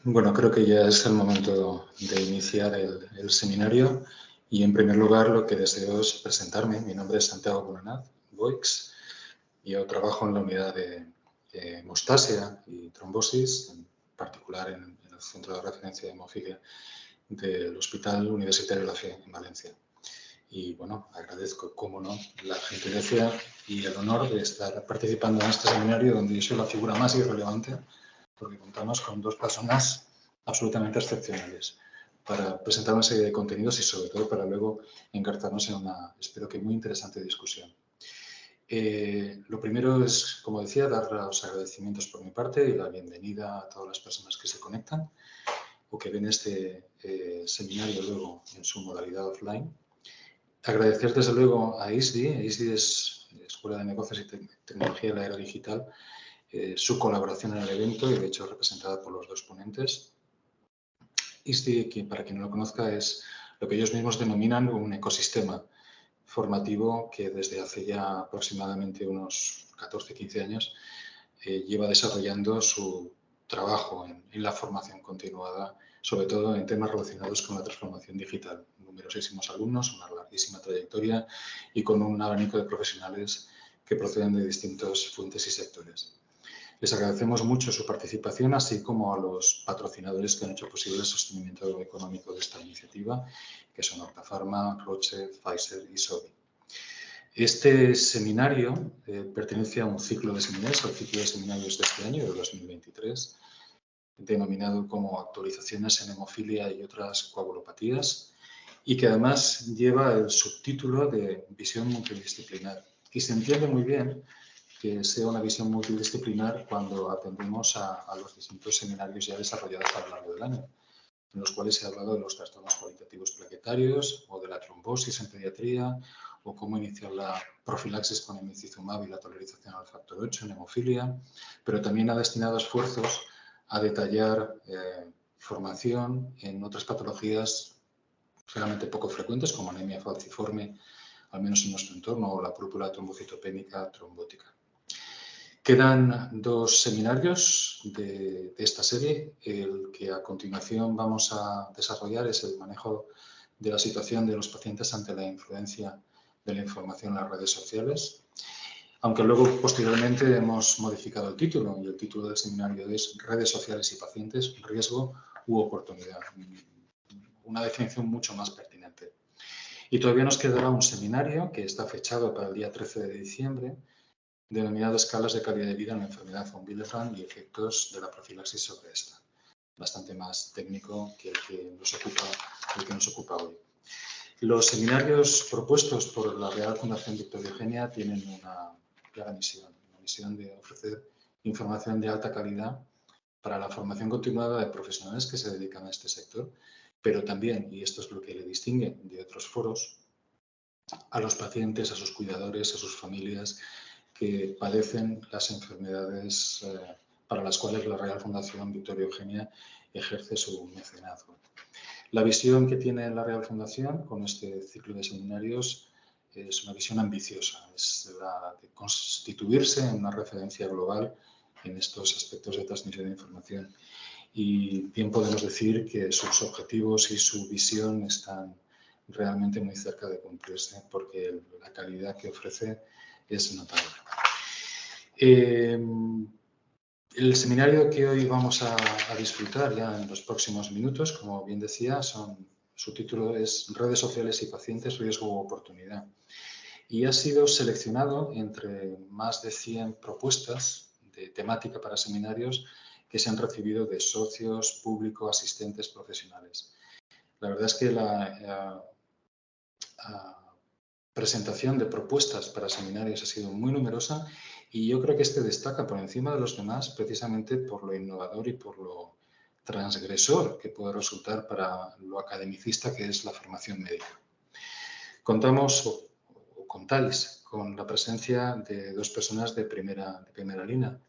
Bueno, creo que ya es el momento de iniciar el seminario y, en primer lugar, lo que deseo es presentarme. Mi nombre es Santiago Bolanaz Boix. Yo trabajo en la unidad de hemostasia y trombosis, en particular en el Centro de Referencia de Hemofilia del Hospital Universitario La Fe en Valencia. Y, bueno, agradezco, cómo no, la gentileza y el honor de estar participando en este seminario donde yo soy la figura más irrelevante, porque contamos con dos personas absolutamente excepcionales para presentar una serie de contenidos y, sobre todo, para luego engarzarnos en una, espero que muy interesante discusión. Lo primero es, como decía, dar los agradecimientos por mi parte y la bienvenida a todas las personas que se conectan o que ven este seminario luego en su modalidad offline. Agradecer, desde luego, a ISDI. ISDI es Escuela de Negocios y Tecnología de la Era Digital, su colaboración en el evento y, de hecho, representada por los dos ponentes. ISDI, para quien no lo conozca, es lo que ellos mismos denominan un ecosistema formativo que desde hace ya aproximadamente unos 14-15 años lleva desarrollando su trabajo en la formación continuada, sobre todo en temas relacionados con la transformación digital. Numerosísimos alumnos, una larguísima trayectoria y con un abanico de profesionales que proceden de distintas fuentes y sectores. Les agradecemos mucho su participación, así como a los patrocinadores que han hecho posible el sostenimiento económico de esta iniciativa, que son Horta Pharma, Roche, Pfizer y Sobi. Este seminario pertenece a un ciclo de seminarios, al ciclo de seminarios de este año, de 2023, denominado como Actualizaciones en Hemofilia y otras coagulopatías, y que además lleva el subtítulo de Visión multidisciplinar. Y se entiende muy bien que sea una visión multidisciplinar cuando atendemos a los distintos seminarios ya desarrollados a lo largo del año, en los cuales se ha hablado de los trastornos cualitativos plaquetarios o de la trombosis en pediatría, o cómo iniciar la profilaxis con emicizumab y la tolerización al factor 8 en hemofilia, pero también ha destinado esfuerzos a detallar formación en otras patologías realmente poco frecuentes, como anemia falciforme, al menos en nuestro entorno, o la púrpura trombocitopénica trombótica. Quedan dos seminarios de esta serie. El que a continuación vamos a desarrollar es el manejo de la situación de los pacientes ante la influencia de la información en las redes sociales, aunque luego posteriormente hemos modificado el título, y el título del seminario es Redes sociales y pacientes, riesgo u oportunidad. Una definición mucho más pertinente. Y todavía nos quedará un seminario que está fechado para el día 13 de diciembre, denominado Escalas de calidad de vida en la enfermedad von Willebrand y efectos de la profilaxis sobre esta. Bastante más técnico que el que nos ocupa hoy. Los seminarios propuestos por la Real Fundación Victoria Eugenia tienen una clara misión, la misión de ofrecer información de alta calidad para la formación continuada de profesionales que se dedican a este sector, pero también, y esto es lo que le distingue de otros foros, a los pacientes, a sus cuidadores, a sus familias que padecen las enfermedades para las cuales la Real Fundación Victoria Eugenia ejerce su mecenazgo. La visión que tiene la Real Fundación con este ciclo de seminarios es una visión ambiciosa, es la de constituirse en una referencia global en estos aspectos de transmisión de información. Y bien podemos decir que sus objetivos y su visión están realmente muy cerca de cumplirse, porque la calidad que ofrece es notable. El seminario que hoy vamos a disfrutar ya en los próximos minutos, como bien decía, su título es Redes sociales y pacientes, riesgo u oportunidad. Y ha sido seleccionado entre más de 100 propuestas de temática para seminarios que se han recibido de socios, público, asistentes, profesionales. La verdad es que la presentación de propuestas para seminarios ha sido muy numerosa, y yo creo que este destaca por encima de los demás precisamente por lo innovador y por lo transgresor que puede resultar para lo academicista que es la formación médica. Contamos, o contáis, con la presencia de dos personas de primera línea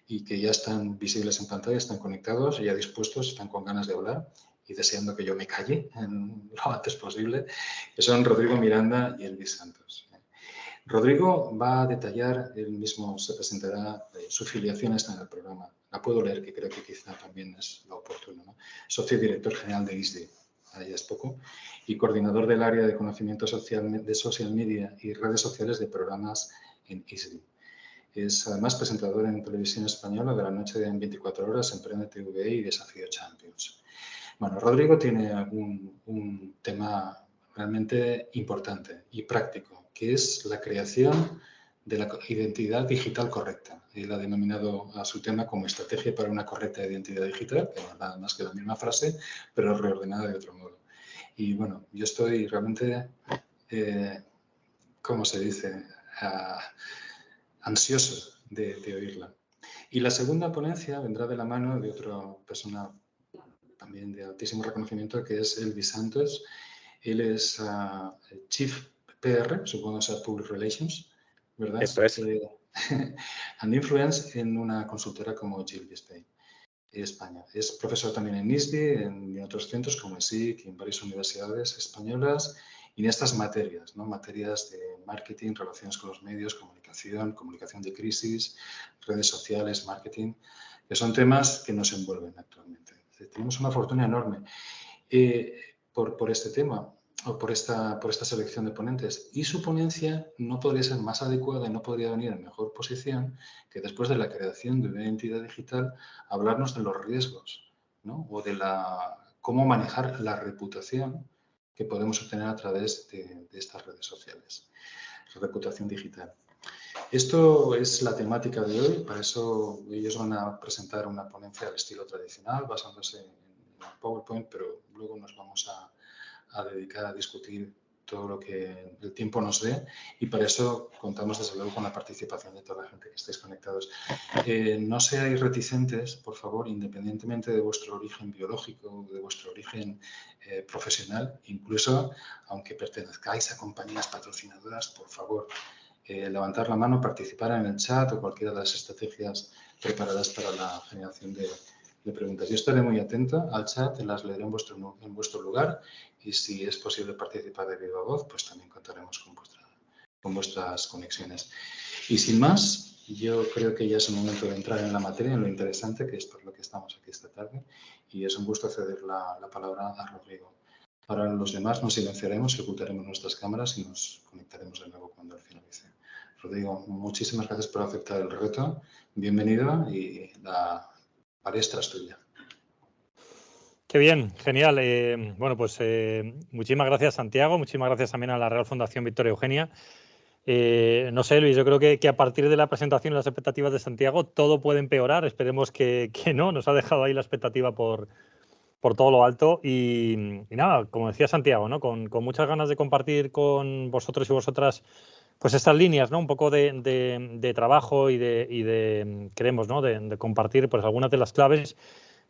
y que ya están visibles en pantalla, están conectados, ya dispuestos, están con ganas de hablar y deseando que yo me calle lo antes posible, que son Rodrigo Miranda y Elvis Santos. Rodrigo va a detallar, él mismo se presentará, su filiación está en el programa. La puedo leer, que creo que quizá también es lo oportuno, ¿no? Socio director general de ISDI, ahí es poco, y coordinador del área de conocimiento social, de social media y redes sociales de programas en ISDI. Es además presentador en televisión española de la noche de 24 horas, Emprende TV y Desafío Champions. Bueno, Rodrigo tiene un tema realmente importante y práctico, que es la creación de la identidad digital correcta. Él ha denominado a su tema como estrategia para una correcta identidad digital, que no es nada más que la misma frase, pero reordenada de otro modo. Y bueno, yo estoy realmente, ¿cómo se dice?, ansioso de oírla. Y la segunda ponencia vendrá de la mano de otra persona también de altísimo reconocimiento, que es Elvis Santos. Él es Chief PR, supongo que sea Public Relations, ¿verdad? Eso es. And Influence en una consultora como Gilby Spain, España. Es profesor también en ISDI, en otros centros como SIC, en varias universidades españolas, y en estas materias, ¿no? Materias de marketing, relaciones con los medios, comunicación de crisis, redes sociales, marketing, que son temas que nos envuelven actualmente. Tenemos una fortuna enorme por este tema o por esta selección de ponentes, y su ponencia no podría ser más adecuada y no podría venir en mejor posición que después de la creación de una identidad digital hablarnos de los riesgos, ¿no? O de cómo manejar la reputación que podemos obtener a través de estas redes sociales, la reputación digital. Esto es la temática de hoy, para eso ellos van a presentar una ponencia al estilo tradicional, basándose en PowerPoint, pero luego nos vamos a dedicar a discutir todo lo que el tiempo nos dé, y para eso contamos desde luego con la participación de toda la gente que estéis conectados. No seáis reticentes, por favor, independientemente de vuestro origen biológico, de vuestro origen profesional, incluso aunque pertenezcáis a compañías patrocinadoras, por favor, levantar la mano, participar en el chat o cualquiera de las estrategias preparadas para la generación de preguntas. Yo estaré muy atento al chat, las leeré en vuestro lugar, y si es posible participar de viva voz, pues también contaremos con vuestras conexiones. Y sin más, yo creo que ya es el momento de entrar en la materia, en lo interesante, que es por lo que estamos aquí esta tarde, y es un gusto ceder la palabra a Rodrigo. Para los demás nos silenciaremos, ocultaremos nuestras cámaras y nos conectaremos de nuevo cuando él finalice. Rodrigo, muchísimas gracias por aceptar el reto. Bienvenido y la palestra es tuya. Qué bien, genial. Bueno, pues muchísimas gracias, Santiago. Muchísimas gracias también a la Real Fundación Victoria Eugenia. No sé, Luis, yo creo que a partir de la presentación y las expectativas de Santiago todo puede empeorar. Esperemos que no. Nos ha dejado ahí la expectativa por todo lo alto. Y nada, como decía Santiago, ¿no? Con muchas ganas de compartir con vosotros y vosotras pues estas líneas, ¿no? Un poco de trabajo y queremos, ¿no? de compartir pues algunas de las claves,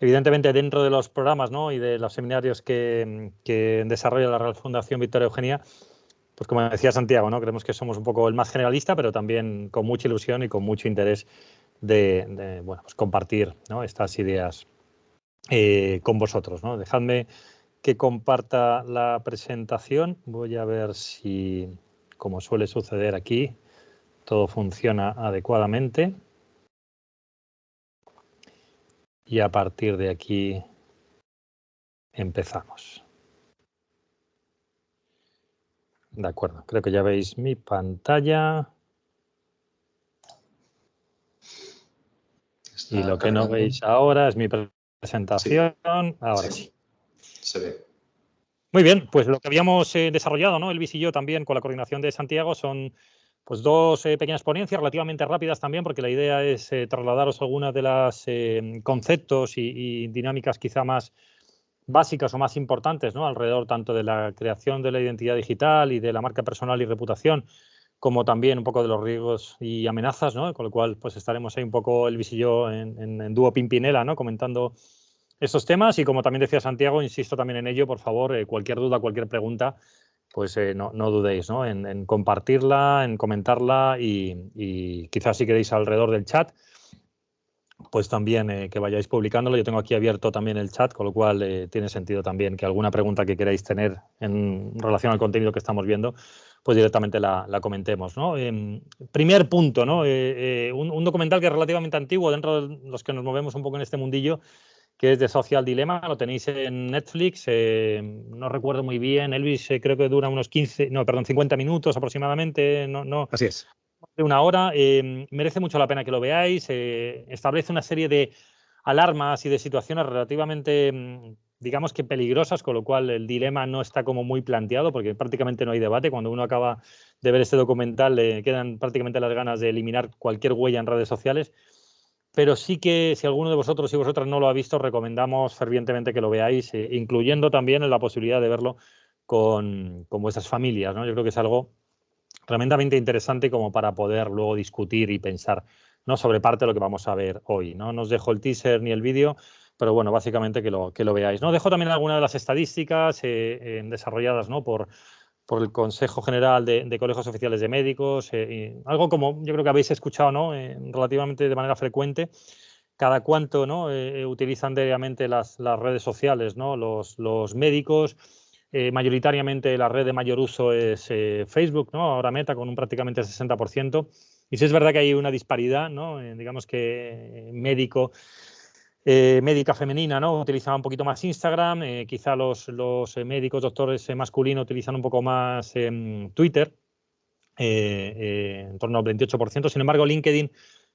evidentemente dentro de los programas, ¿no? Y de los seminarios que desarrolla la Real Fundación Victoria Eugenia. Pues como decía Santiago, ¿no? Creemos que somos un poco el más generalista, pero también con mucha ilusión y con mucho interés de bueno, pues compartir, ¿no? Estas ideas con vosotros, ¿no? Dejadme que comparta la presentación. Voy a ver si, como suele suceder aquí, todo funciona adecuadamente. Y a partir de aquí empezamos. De acuerdo, creo que ya veis mi pantalla. Y lo que no veis ahora es mi presentación. Sí. Ahora sí. Se ve. Muy bien, pues lo que habíamos desarrollado, ¿no? Elvis y yo también con la coordinación de Santiago son pues dos pequeñas ponencias relativamente rápidas también, porque la idea es trasladaros algunas de las conceptos y dinámicas quizá más básicas o más importantes, ¿no? Alrededor tanto de la creación de la identidad digital y de la marca personal y reputación, como también un poco de los riesgos y amenazas, ¿no? Con lo cual pues estaremos ahí un poco Elvis y yo en dúo Pimpinela, ¿no? Comentando estos temas, y como también decía Santiago, insisto también en ello, por favor, cualquier duda, cualquier pregunta, pues no dudéis, ¿no? En compartirla, en comentarla, y quizás si queréis alrededor del chat, pues también que vayáis publicándolo. Yo tengo aquí abierto también el chat, con lo cual tiene sentido también que alguna pregunta que queráis tener en relación al contenido que estamos viendo, pues directamente la comentemos, ¿no? Primer punto, ¿no? Un documental que es relativamente antiguo dentro de los que nos movemos un poco en este mundillo, que es The Social Dilemma, lo tenéis en Netflix, no recuerdo muy bien, Elvis creo que dura unos 50 minutos aproximadamente, no, Así es. de una hora, merece mucho la pena que lo veáis, establece una serie de alarmas y de situaciones relativamente, digamos que peligrosas, con lo cual el dilema no está como muy planteado, porque prácticamente no hay debate. Cuando uno acaba de ver este documental, le quedan prácticamente las ganas de eliminar cualquier huella en redes sociales. Pero sí que si alguno de vosotros y vosotras no lo ha visto, recomendamos fervientemente que lo veáis, incluyendo también la posibilidad de verlo con vuestras familias, ¿no? Yo creo que es algo tremendamente interesante como para poder luego discutir y pensar, ¿no?, sobre parte de lo que vamos a ver hoy, ¿no? No os dejo el teaser ni el vídeo, pero bueno, básicamente que lo veáis, ¿no? Dejo también algunas de las estadísticas desarrolladas, ¿no?, por el Consejo General de Colegios Oficiales de Médicos, algo como yo creo que habéis escuchado, ¿no?, relativamente de manera frecuente, cada cuánto, ¿no?, utilizan diariamente las redes sociales, ¿no?, los médicos. Mayoritariamente la red de mayor uso es Facebook, ¿no?, ahora Meta con un prácticamente 60%. Y sí es verdad que hay una disparidad, ¿no? Digamos que médica femenina, ¿no?, utilizaba un poquito más Instagram, quizá los médicos, doctores masculinos utilizan un poco más Twitter, en torno al 28%. Sin embargo, LinkedIn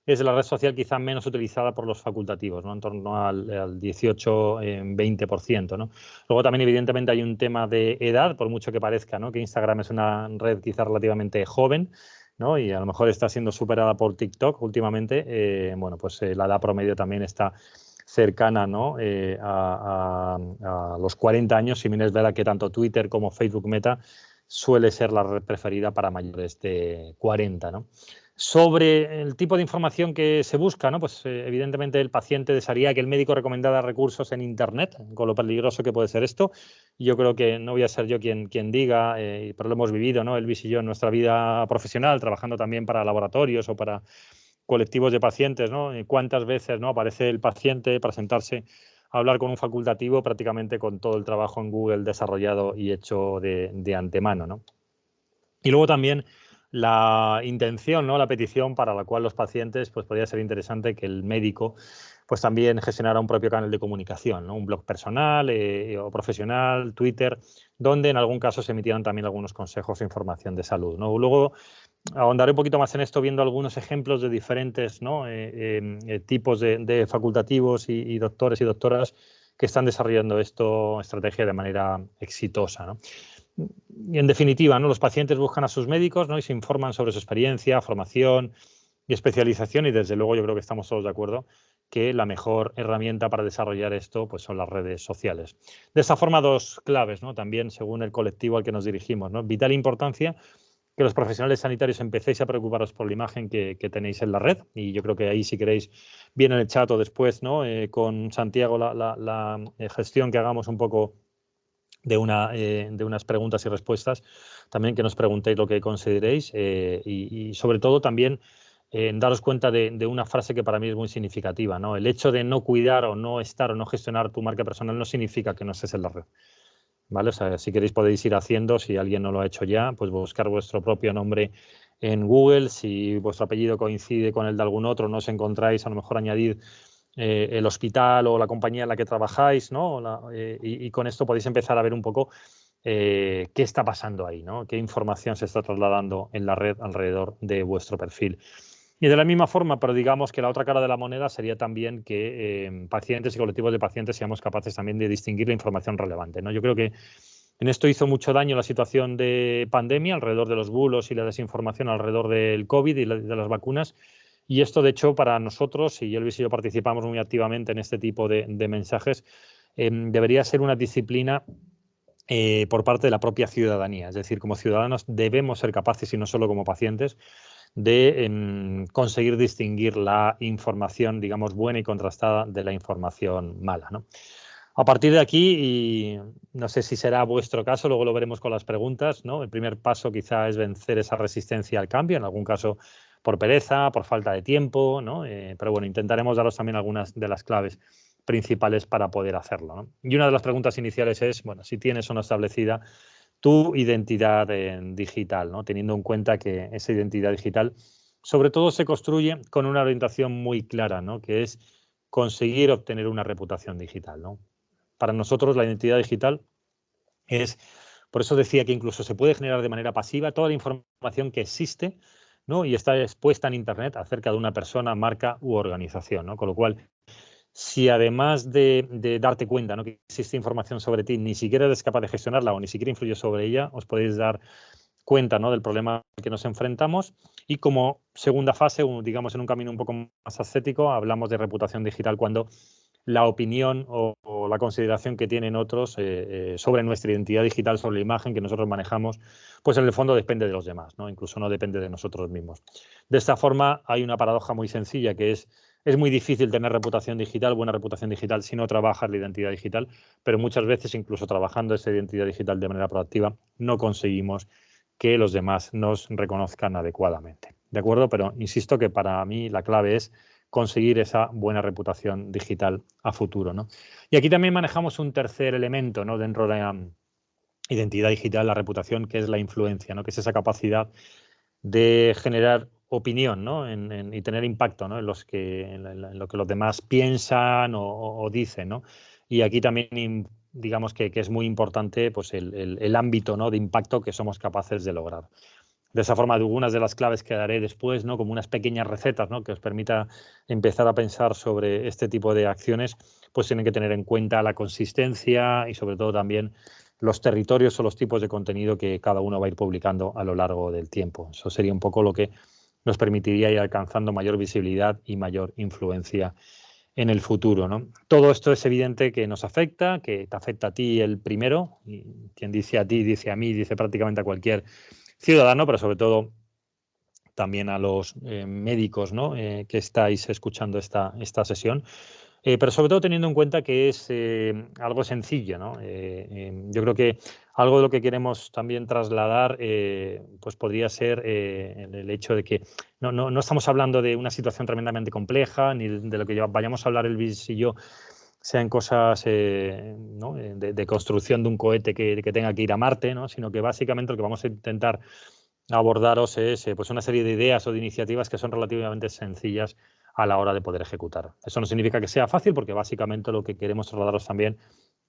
es la red social quizá menos utilizada por los facultativos, ¿no?, en torno al 18-20%, ¿no? Luego también, evidentemente, hay un tema de edad, por mucho que parezca, ¿no?, que Instagram es una red quizá relativamente joven, ¿no?, y a lo mejor está siendo superada por TikTok últimamente. Bueno, pues la edad promedio también está cercana, ¿no?, a los 40 años, si bien es verdad que tanto Twitter como Facebook Meta suele ser la red preferida para mayores de 40, ¿no? Sobre el tipo de información que se busca, ¿no?, pues evidentemente el paciente desearía que el médico recomendara recursos en Internet, con lo peligroso que puede ser esto. Yo creo que no voy a ser yo quien diga, pero lo hemos vivido, ¿no?, Elvis y yo, en nuestra vida profesional, trabajando también para laboratorios o para colectivos de pacientes, ¿no? Cuántas veces, ¿no?, aparece el paciente para sentarse a hablar con un facultativo prácticamente con todo el trabajo en Google desarrollado y hecho de antemano, ¿no? Y luego también la intención, ¿no?, la petición para la cual los pacientes, pues podría ser interesante que el médico pues también gestionara un propio canal de comunicación, ¿no?, un blog personal o profesional, Twitter, donde en algún caso se emitieran también algunos consejos e información de salud, ¿no? Luego ahondaré un poquito más en esto viendo algunos ejemplos de diferentes, ¿no?, tipos de facultativos y doctores y doctoras que están desarrollando estrategia de manera exitosa, ¿no? Y en definitiva, ¿no?, los pacientes buscan a sus médicos, ¿no?, y se informan sobre su experiencia, formación y especialización, y desde luego yo creo que estamos todos de acuerdo que la mejor herramienta para desarrollar esto pues son las redes sociales. De esta forma, dos claves, ¿no?, también según el colectivo al que nos dirigimos, ¿no? Vital importancia que los profesionales sanitarios empecéis a preocuparos por la imagen que tenéis en la red, y yo creo que ahí, si queréis, bien en el chat o después, ¿no?, con Santiago, la gestión que hagamos un poco de unas preguntas y respuestas, también que nos preguntéis lo que consideréis, y sobre todo también daros cuenta de una frase que para mí es muy significativa, ¿no? El hecho de no cuidar o no estar o no gestionar tu marca personal no significa que no estés en la red, ¿vale? O sea, si queréis podéis ir haciendo, si alguien no lo ha hecho ya, pues buscar vuestro propio nombre en Google. Si vuestro apellido coincide con el de algún otro, no os encontráis, a lo mejor añadid el hospital o la compañía en la que trabajáis, ¿no? Y con esto podéis empezar a ver un poco qué está pasando ahí, ¿no? Qué información se está trasladando en la red alrededor de vuestro perfil. Y de la misma forma, pero digamos que la otra cara de la moneda sería también que pacientes y colectivos de pacientes seamos capaces también de distinguir la información relevante, ¿no? Yo creo que en esto hizo mucho daño la situación de pandemia alrededor de los bulos y la desinformación alrededor del COVID y de las vacunas. Y esto, de hecho, para nosotros, y Elvis y yo participamos muy activamente en este tipo de mensajes, debería ser una disciplina por parte de la propia ciudadanía. Es decir, como ciudadanos debemos ser capaces, y no solo como pacientes, de conseguir distinguir la información, digamos, buena y contrastada de la información mala, ¿no? A partir de aquí, y no sé si será vuestro caso, luego lo veremos con las preguntas, ¿no? El primer paso quizá es vencer esa resistencia al cambio, en algún caso por pereza, por falta de tiempo, ¿no? Pero bueno, intentaremos daros también algunas de las claves principales para poder hacerlo, ¿no? Y una de las preguntas iniciales es, bueno, si tienes o no establecida tu identidad digital, ¿no? Teniendo en cuenta que esa identidad digital sobre todo se construye con una orientación muy clara, ¿no? Que es conseguir obtener una reputación digital, ¿no? Para nosotros la identidad digital es, por eso decía que incluso se puede generar de manera pasiva toda la información que existe, ¿no? Y está expuesta en Internet acerca de una persona, marca u organización, ¿no? Con lo cual, si además de darte cuenta, ¿no?, que existe información sobre ti, ni siquiera eres capaz de gestionarla o ni siquiera influyes sobre ella, os podéis dar cuenta, ¿no?, del problema al que nos enfrentamos. Y como segunda fase, digamos en un camino un poco más ascético, hablamos de reputación digital cuando la opinión o la consideración que tienen otros sobre nuestra identidad digital, sobre la imagen que nosotros manejamos, pues en el fondo depende de los demás, ¿no? Incluso no depende de nosotros mismos. De esta forma hay una paradoja muy sencilla que es muy difícil tener reputación digital, buena reputación digital, si no trabajas la identidad digital, pero muchas veces, incluso trabajando esa identidad digital de manera proactiva, no conseguimos que los demás nos reconozcan adecuadamente. ¿De acuerdo? Pero insisto que para mí la clave es conseguir esa buena reputación digital a futuro, ¿no? Y aquí también manejamos un tercer elemento, ¿no?, dentro de la identidad digital, la reputación, que es la influencia, ¿no?, que es esa capacidad de generar opinión, ¿no?, y tener impacto, ¿no?, en lo que los demás piensan o dicen, ¿no? Y aquí también digamos que es muy importante pues el ámbito, ¿no?, de impacto que somos capaces de lograr. De esa forma, algunas de las claves que daré después, ¿no?, como unas pequeñas recetas, ¿no?, que os permita empezar a pensar sobre este tipo de acciones, pues tienen que tener en cuenta la consistencia y sobre todo también los territorios o los tipos de contenido que cada uno va a ir publicando a lo largo del tiempo. Eso sería un poco lo que nos permitiría ir alcanzando mayor visibilidad y mayor influencia en el futuro, ¿no? Todo esto es evidente que nos afecta, que te afecta a ti el primero, y quien dice a ti, dice a mí, dice prácticamente a cualquier ciudadano, pero sobre todo también a los médicos, ¿no?, que estáis escuchando esta sesión. Pero sobre todo teniendo en cuenta que es algo sencillo, ¿no? Yo creo que algo de lo que queremos también trasladar pues podría ser el hecho de que no estamos hablando de una situación tremendamente compleja, ni de lo que vayamos a hablar Elvis y yo sean cosas ¿no?, de construcción de un cohete que tenga que ir a Marte, ¿no?, sino que básicamente lo que vamos a intentar abordaros es pues una serie de ideas o de iniciativas que son relativamente sencillas a la hora de poder ejecutar. Eso no significa que sea fácil, porque básicamente lo que queremos trasladaros también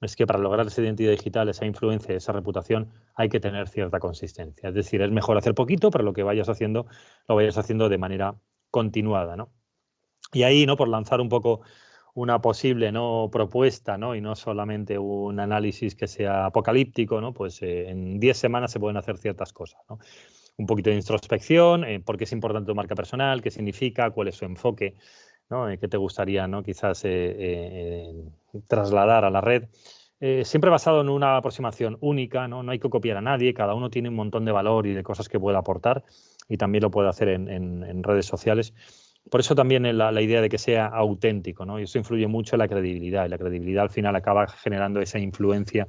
es que para lograr esa identidad digital, esa influencia, esa reputación, hay que tener cierta consistencia. Es decir, es mejor hacer poquito, pero lo que vayas haciendo, lo vayas haciendo de manera continuada, ¿no? Y ahí, ¿no?, por lanzar un poco una posible, ¿no?, propuesta, ¿no?, y no solamente un análisis que sea apocalíptico, ¿no?, pues en 10 semanas se pueden hacer ciertas cosas, ¿no? Un poquito de introspección, por qué es importante tu marca personal, qué significa, cuál es su enfoque, ¿no?, qué te gustaría, ¿no?, quizás trasladar a la red. Siempre basado en una aproximación única, ¿no? No hay que copiar a nadie, cada uno tiene un montón de valor y de cosas que puede aportar, y también lo puede hacer en redes sociales. Por eso también la idea de que sea auténtico, ¿no? Y eso influye mucho en la credibilidad, y la credibilidad al final acaba generando esa influencia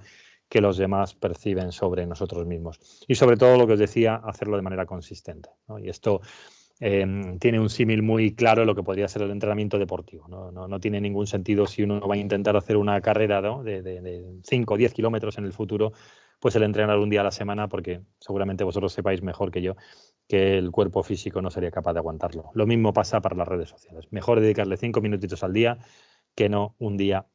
que los demás perciben sobre nosotros mismos. Y sobre todo, lo que os decía, hacerlo de manera consistente, ¿no? Y esto tiene un símil muy claro en lo que podría ser el entrenamiento deportivo, ¿no? No tiene ningún sentido si uno va a intentar hacer una carrera, ¿no?, de 5 o 10 kilómetros en el futuro, pues el entrenar un día a la semana, porque seguramente vosotros sepáis mejor que yo que el cuerpo físico no sería capaz de aguantarlo. Lo mismo pasa para las redes sociales. Mejor dedicarle 5 minutitos al día que no un día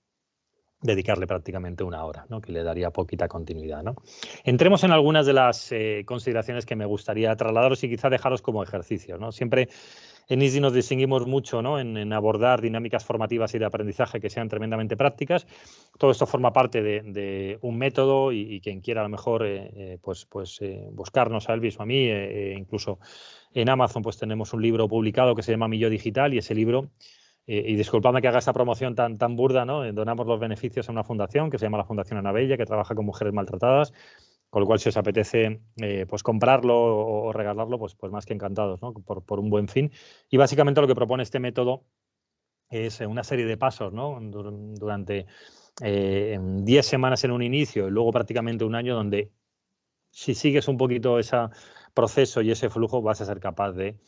dedicarle prácticamente una hora, ¿no?, que le daría poquita continuidad, ¿no? Entremos en algunas de las consideraciones que me gustaría trasladaros y quizá dejaros como ejercicio, ¿no? Siempre en Easy nos distinguimos mucho, ¿no?, en abordar dinámicas formativas y de aprendizaje que sean tremendamente prácticas. Todo esto forma parte de un método, y quien quiera a lo mejor pues buscarnos a Elvis o a mí, incluso en Amazon pues tenemos un libro publicado que se llama Mi Yo Digital, y ese libro, y disculpadme que haga esta promoción tan burda, ¿no?, donamos los beneficios a una fundación que se llama la Fundación Ana Bella, que trabaja con mujeres maltratadas, con lo cual si os apetece pues comprarlo o regalarlo, pues más que encantados, ¿no?, por un buen fin. Y básicamente lo que propone este método es una serie de pasos, ¿no?, durante 10 semanas en un inicio y luego prácticamente un año, donde si sigues un poquito ese proceso y ese flujo vas a ser capaz de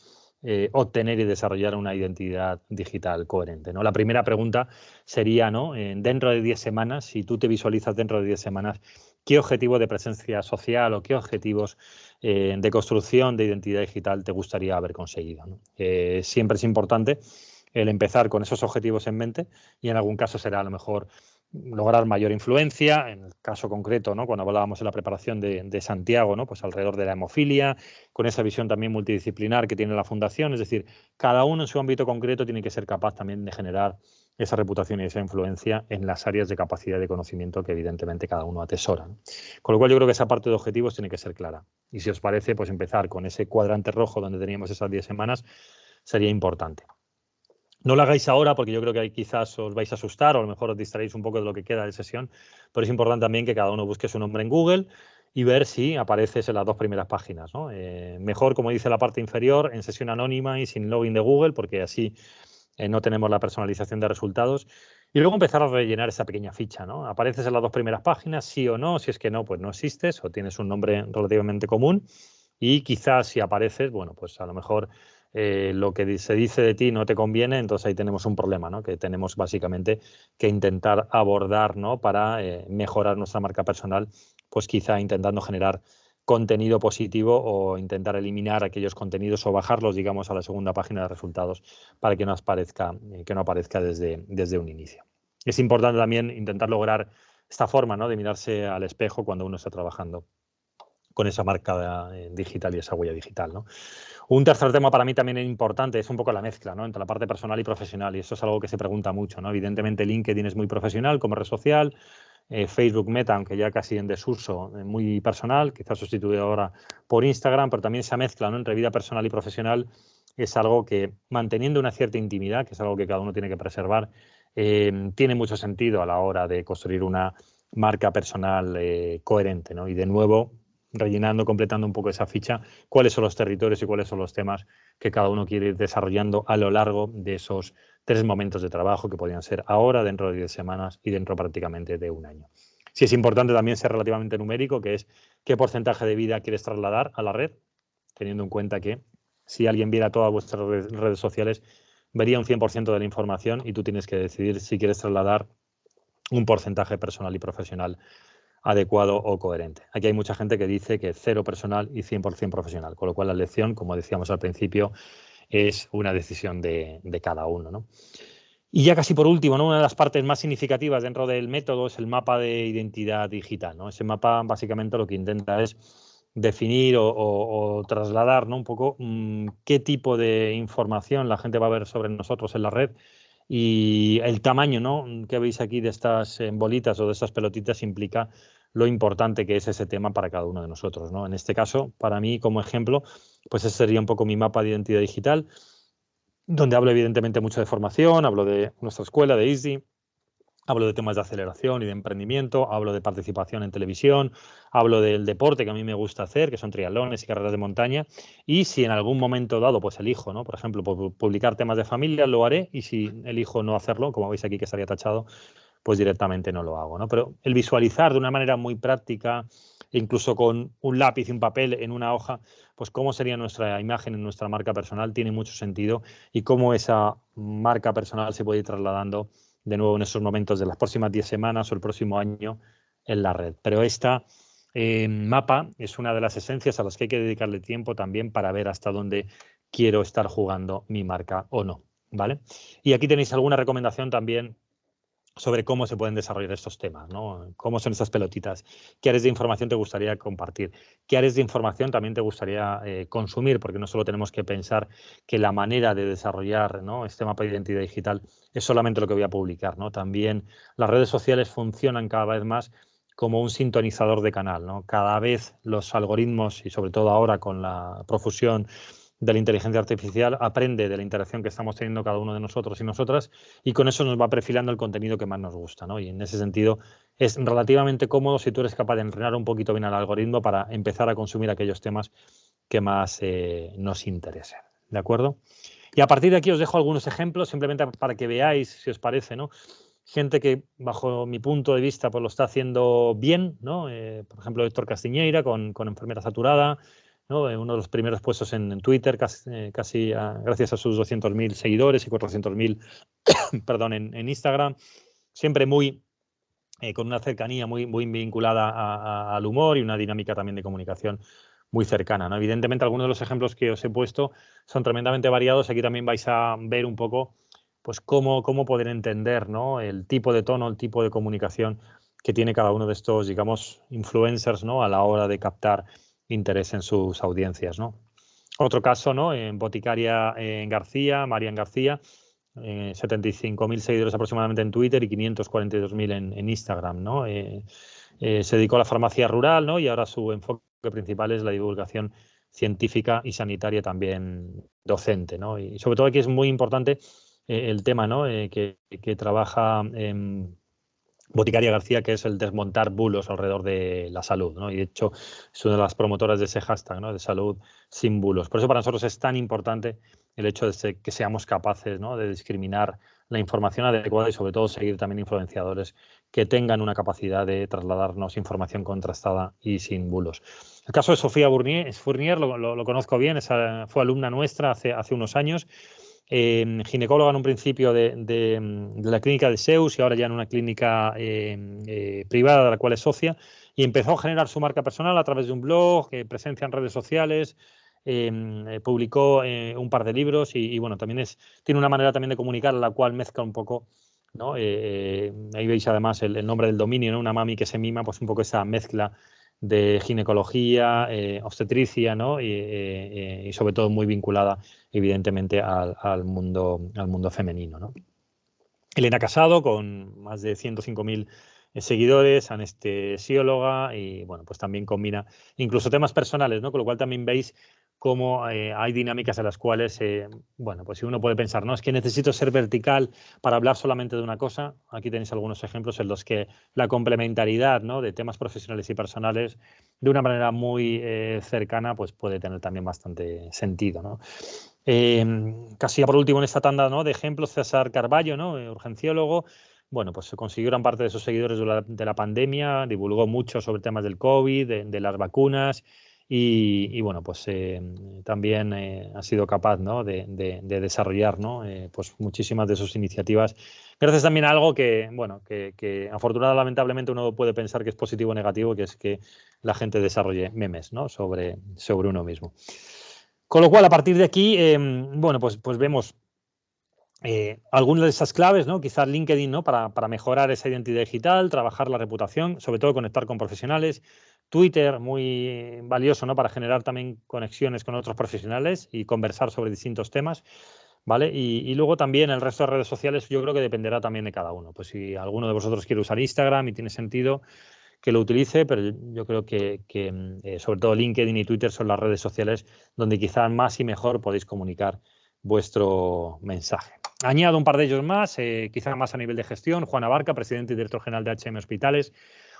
obtener y desarrollar una identidad digital coherente, ¿no? La primera pregunta sería, ¿no?, dentro de 10 semanas, si tú te visualizas dentro de 10 semanas, qué objetivo de presencia social o qué objetivos de construcción de identidad digital te gustaría haber conseguido, ¿no? Siempre es importante el empezar con esos objetivos en mente y en algún caso será a lo mejor lograr mayor influencia, en el caso concreto, ¿no? Cuando hablábamos en la preparación de Santiago, ¿no? Pues alrededor de la hemofilia, con esa visión también multidisciplinar que tiene la Fundación, es decir, cada uno en su ámbito concreto tiene que ser capaz también de generar esa reputación y esa influencia en las áreas de capacidad de conocimiento que evidentemente cada uno atesora, ¿no? Con lo cual yo creo que esa parte de objetivos tiene que ser clara. Y si os parece, pues empezar con ese cuadrante rojo donde teníamos esas 10 semanas sería importante. No lo hagáis ahora porque yo creo que ahí quizás os vais a asustar o a lo mejor os distraéis un poco de lo que queda de sesión, pero es importante también que cada uno busque su nombre en Google y ver si apareces en las 2 primeras páginas, ¿no? Mejor, como dice la parte inferior, en sesión anónima y sin login de Google, porque así no tenemos la personalización de resultados. Y luego empezar a rellenar esa pequeña ficha, ¿no? Apareces en las 2 primeras páginas, sí o no. Si es que no, pues no existes o tienes un nombre relativamente común. Y quizás si apareces, bueno, pues a lo mejor lo que se dice de ti no te conviene, entonces ahí tenemos un problema, ¿no? Que tenemos básicamente que intentar abordar, ¿no? Para mejorar nuestra marca personal, pues quizá intentando generar contenido positivo o intentar eliminar aquellos contenidos o bajarlos, digamos, a la segunda página de resultados para que no aparezca desde un inicio. Es importante también intentar lograr esta forma, ¿no? De mirarse al espejo cuando uno está trabajando con esa marca digital y esa huella digital, ¿no? Un tercer tema para mí también importante es un poco la mezcla, ¿no? Entre la parte personal y profesional, y eso es algo que se pregunta mucho, ¿no? Evidentemente LinkedIn es muy profesional como red social, Facebook Meta, aunque ya casi en desuso, muy personal, quizás sustituido ahora por Instagram, pero también esa mezcla, ¿no? Entre vida personal y profesional es algo que, manteniendo una cierta intimidad, que es algo que cada uno tiene que preservar, tiene mucho sentido a la hora de construir una marca personal coherente, ¿no? Y de nuevo, rellenando, completando un poco esa ficha, cuáles son los territorios y cuáles son los temas que cada uno quiere ir desarrollando a lo largo de esos 3 momentos de trabajo que podrían ser ahora, dentro de 10 semanas y dentro prácticamente de un año. Sí es importante también ser relativamente numérico, que es qué porcentaje de vida quieres trasladar a la red, teniendo en cuenta que si alguien viera todas vuestras redes sociales, vería un 100% de la información y tú tienes que decidir si quieres trasladar un porcentaje personal y profesional adecuado o coherente. Aquí hay mucha gente que dice que 0 personal y 100% profesional, con lo cual la elección, como decíamos al principio, es una decisión de cada uno, ¿no? Y ya casi por último, ¿no? Una de las partes más significativas dentro del método es el mapa de identidad digital, ¿no? Ese mapa básicamente lo que intenta es definir o trasladar, ¿no? Un poco qué tipo de información la gente va a ver sobre nosotros en la red y el tamaño, ¿no? Que veis aquí de estas bolitas o de estas pelotitas implica lo importante que es ese tema para cada uno de nosotros, ¿no? En este caso, para mí, como ejemplo, pues ese sería un poco mi mapa de identidad digital, donde hablo evidentemente mucho de formación, hablo de nuestra escuela, de Easy, hablo de temas de aceleración y de emprendimiento, hablo de participación en televisión, hablo del deporte que a mí me gusta hacer, que son triatlones y carreras de montaña, y si en algún momento dado pues elijo, ¿no? Por ejemplo, publicar temas de familia, lo haré, y si elijo no hacerlo, como veis aquí que estaría tachado, pues directamente no lo hago, ¿no? Pero el visualizar de una manera muy práctica, incluso con un lápiz y un papel en una hoja, pues cómo sería nuestra imagen en nuestra marca personal tiene mucho sentido y cómo esa marca personal se puede ir trasladando de nuevo en esos momentos de las próximas 10 semanas o el próximo año en la red. Pero esta mapa es una de las esencias a las que hay que dedicarle tiempo también para ver hasta dónde quiero estar jugando mi marca o no, ¿vale? Y aquí tenéis alguna recomendación también sobre cómo se pueden desarrollar estos temas, ¿no? Cómo son estas pelotitas, qué áreas de información te gustaría compartir, qué áreas de información también te gustaría consumir, porque no solo tenemos que pensar que la manera de desarrollar, ¿no? Este mapa de identidad digital es solamente lo que voy a publicar, ¿no? También las redes sociales funcionan cada vez más como un sintonizador de canal, ¿no? Cada vez los algoritmos, y sobre todo ahora con la profusión de la inteligencia artificial, aprende de la interacción que estamos teniendo cada uno de nosotros y nosotras, y con eso nos va perfilando el contenido que más nos gusta, ¿no? Y en ese sentido es relativamente cómodo si tú eres capaz de entrenar un poquito bien al algoritmo para empezar a consumir aquellos temas que más nos interesen, ¿de acuerdo? Y a partir de aquí os dejo algunos ejemplos, simplemente para que veáis, si os parece, ¿no? Gente que, bajo mi punto de vista, pues lo está haciendo bien, ¿no? Por ejemplo, Héctor Castiñeira con Enfermera Saturada, ¿no? Uno de los primeros puestos en Twitter, casi gracias a sus 200.000 seguidores y 400.000 perdón, en Instagram. Siempre muy con una cercanía muy vinculada al humor y una dinámica también de comunicación muy cercana, ¿no? Evidentemente, algunos de los ejemplos que os he puesto son tremendamente variados. Aquí también vais a ver un poco pues cómo poder entender, ¿no?, el tipo de tono, el tipo de comunicación que tiene cada uno de estos, digamos, influencers, ¿no?, a la hora de captar interés en sus audiencias, ¿no? Otro caso, ¿no?, en Boticaria Marian García, 75.000 seguidores aproximadamente en Twitter y 542.000 en Instagram, ¿no? Se dedicó a la farmacia rural, ¿no?, y ahora su enfoque principal es la divulgación científica y sanitaria también docente, ¿no? Y sobre todo aquí es muy importante el tema, ¿no?, que trabaja Boticaria García, que es el desmontar bulos alrededor de la salud, ¿no? Y de hecho es una de las promotoras de ese hashtag, ¿no?, de salud sin bulos. Por eso para nosotros es tan importante el hecho de que seamos capaces, ¿no?, de discriminar la información adecuada y sobre todo seguir también influenciadores que tengan una capacidad de trasladarnos información contrastada y sin bulos. El caso de Sofía Fournier lo conozco bien, fue alumna nuestra hace unos años. Ginecóloga en un principio de la clínica de Zeus y ahora ya en una clínica privada de la cual es socia, y empezó a generar su marca personal a través de un blog, presencia en redes sociales, publicó un par de libros y bueno, también tiene una manera también de comunicar la cual mezcla un poco, ¿no? Ahí veis además el nombre del dominio, ¿no?, una mami que se mima, pues un poco esa mezcla de ginecología, obstetricia, ¿no?, y sobre todo muy vinculada evidentemente al mundo femenino, ¿no? Elena Casado, con más de 105.000 seguidores, anestesióloga y, bueno, pues también combina incluso temas personales, ¿no? Con lo cual también veis cómo hay dinámicas en las cuales, bueno, pues si uno puede pensar, no, es que necesito ser vertical para hablar solamente de una cosa. Aquí tenéis algunos ejemplos en los que la complementariedad, ¿no?, de temas profesionales y personales de una manera muy cercana, pues puede tener también bastante sentido, ¿no? Casi ya por último en esta tanda, ¿no?, de ejemplos, César Carballo, ¿no?, urgenciólogo. Bueno, pues se consiguió gran parte de sus seguidores de la pandemia, divulgó mucho sobre temas del COVID, de las vacunas y bueno, pues también ha sido capaz, ¿no?, de desarrollar, ¿no?, pues muchísimas de sus iniciativas. Gracias también a algo que, bueno, que afortunadamente, lamentablemente uno puede pensar que es positivo o negativo, que es que la gente desarrolle memes, ¿no?, sobre uno mismo. Con lo cual, a partir de aquí, bueno, pues vemos algunas de esas claves, ¿no? Quizás LinkedIn, ¿no?, para mejorar esa identidad digital, trabajar la reputación, sobre todo conectar con profesionales. Twitter, muy valioso, ¿no?, para generar también conexiones con otros profesionales y conversar sobre distintos temas, ¿vale? Y luego también el resto de redes sociales yo creo que dependerá también de cada uno. Pues si alguno de vosotros quiere usar Instagram y tiene sentido que lo utilice, pero yo creo que sobre todo LinkedIn y Twitter son las redes sociales donde quizás más y mejor podéis comunicar vuestro mensaje. Añado un par de ellos más, quizá más a nivel de gestión. Juan Abarca, presidente y director general de H&M Hospitales,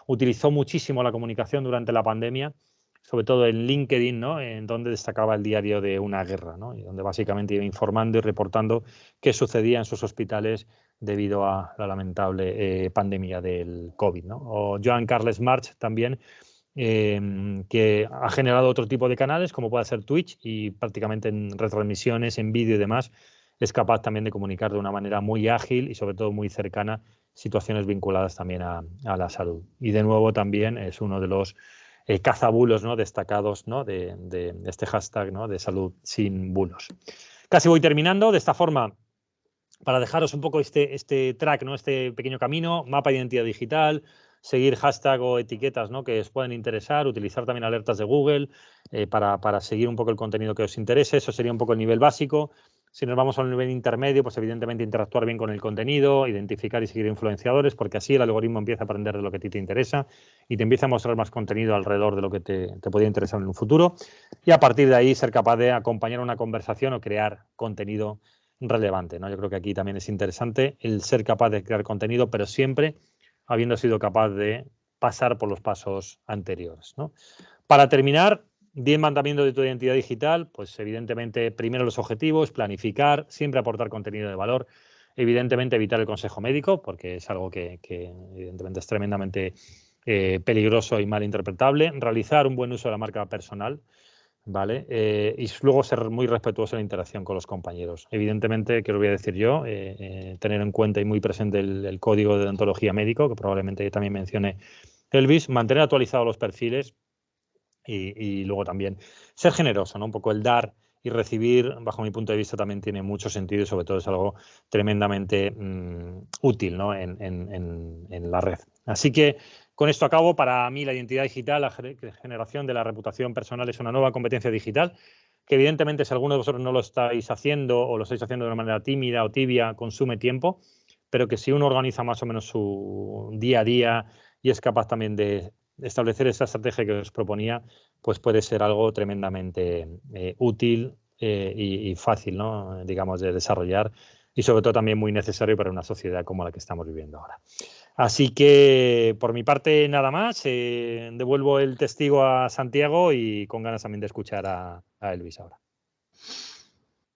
utilizó muchísimo la comunicación durante la pandemia, sobre todo en LinkedIn, ¿no?, en donde destacaba el diario de una guerra, ¿no?, y donde básicamente iba informando y reportando qué sucedía en sus hospitales debido a la lamentable pandemia del COVID, ¿no? O Joan Carles March también, que ha generado otro tipo de canales, como puede ser Twitch, y prácticamente en retransmisiones, en vídeo y demás, es capaz también de comunicar de una manera muy ágil y sobre todo muy cercana situaciones vinculadas también a la salud. Y de nuevo también es uno de los cazabulos, ¿no?, destacados, ¿no?, de este hashtag, ¿no?, de salud sin bulos. Casi voy terminando. De esta forma, para dejaros un poco este track, ¿no?, este pequeño camino, mapa de identidad digital, seguir hashtag o etiquetas, ¿no?, que os puedan interesar, utilizar también alertas de Google para seguir un poco el contenido que os interese. Eso sería un poco el nivel básico. Si nos vamos a un nivel intermedio, pues evidentemente interactuar bien con el contenido, identificar y seguir influenciadores, porque así el algoritmo empieza a aprender de lo que a ti te interesa y te empieza a mostrar más contenido alrededor de lo que te podría interesar en un futuro. Y a partir de ahí ser capaz de acompañar una conversación o crear contenido relevante, ¿no? Yo creo que aquí también es interesante el ser capaz de crear contenido, pero siempre habiendo sido capaz de pasar por los pasos anteriores, ¿no? Para terminar, 10 mandamientos de tu identidad digital, pues evidentemente primero los objetivos, planificar, siempre aportar contenido de valor, evidentemente evitar el consejo médico, porque es algo que evidentemente es tremendamente peligroso y mal interpretable, realizar un buen uso de la marca personal, ¿vale? Y luego ser muy respetuoso en la interacción con los compañeros. Evidentemente, que lo voy a decir yo, tener en cuenta y muy presente el código de deontología médico, que probablemente también mencione Elvis, mantener actualizados los perfiles y luego también ser generoso, ¿no? Un poco el dar y recibir, bajo mi punto de vista, también tiene mucho sentido y sobre todo es algo tremendamente útil, ¿no? en la red. Así que con esto acabo. Para mí la identidad digital, la generación de la reputación personal es una nueva competencia digital que evidentemente si alguno de vosotros no lo estáis haciendo o lo estáis haciendo de una manera tímida o tibia, consume tiempo, pero que si uno organiza más o menos su día a día y es capaz también de establecer esa estrategia que os proponía, pues puede ser algo tremendamente útil y fácil, ¿no? Digamos, de desarrollar y sobre todo también muy necesario para una sociedad como la que estamos viviendo ahora. Así que por mi parte nada más, devuelvo el testigo a Santiago y con ganas también de escuchar a Elvis ahora.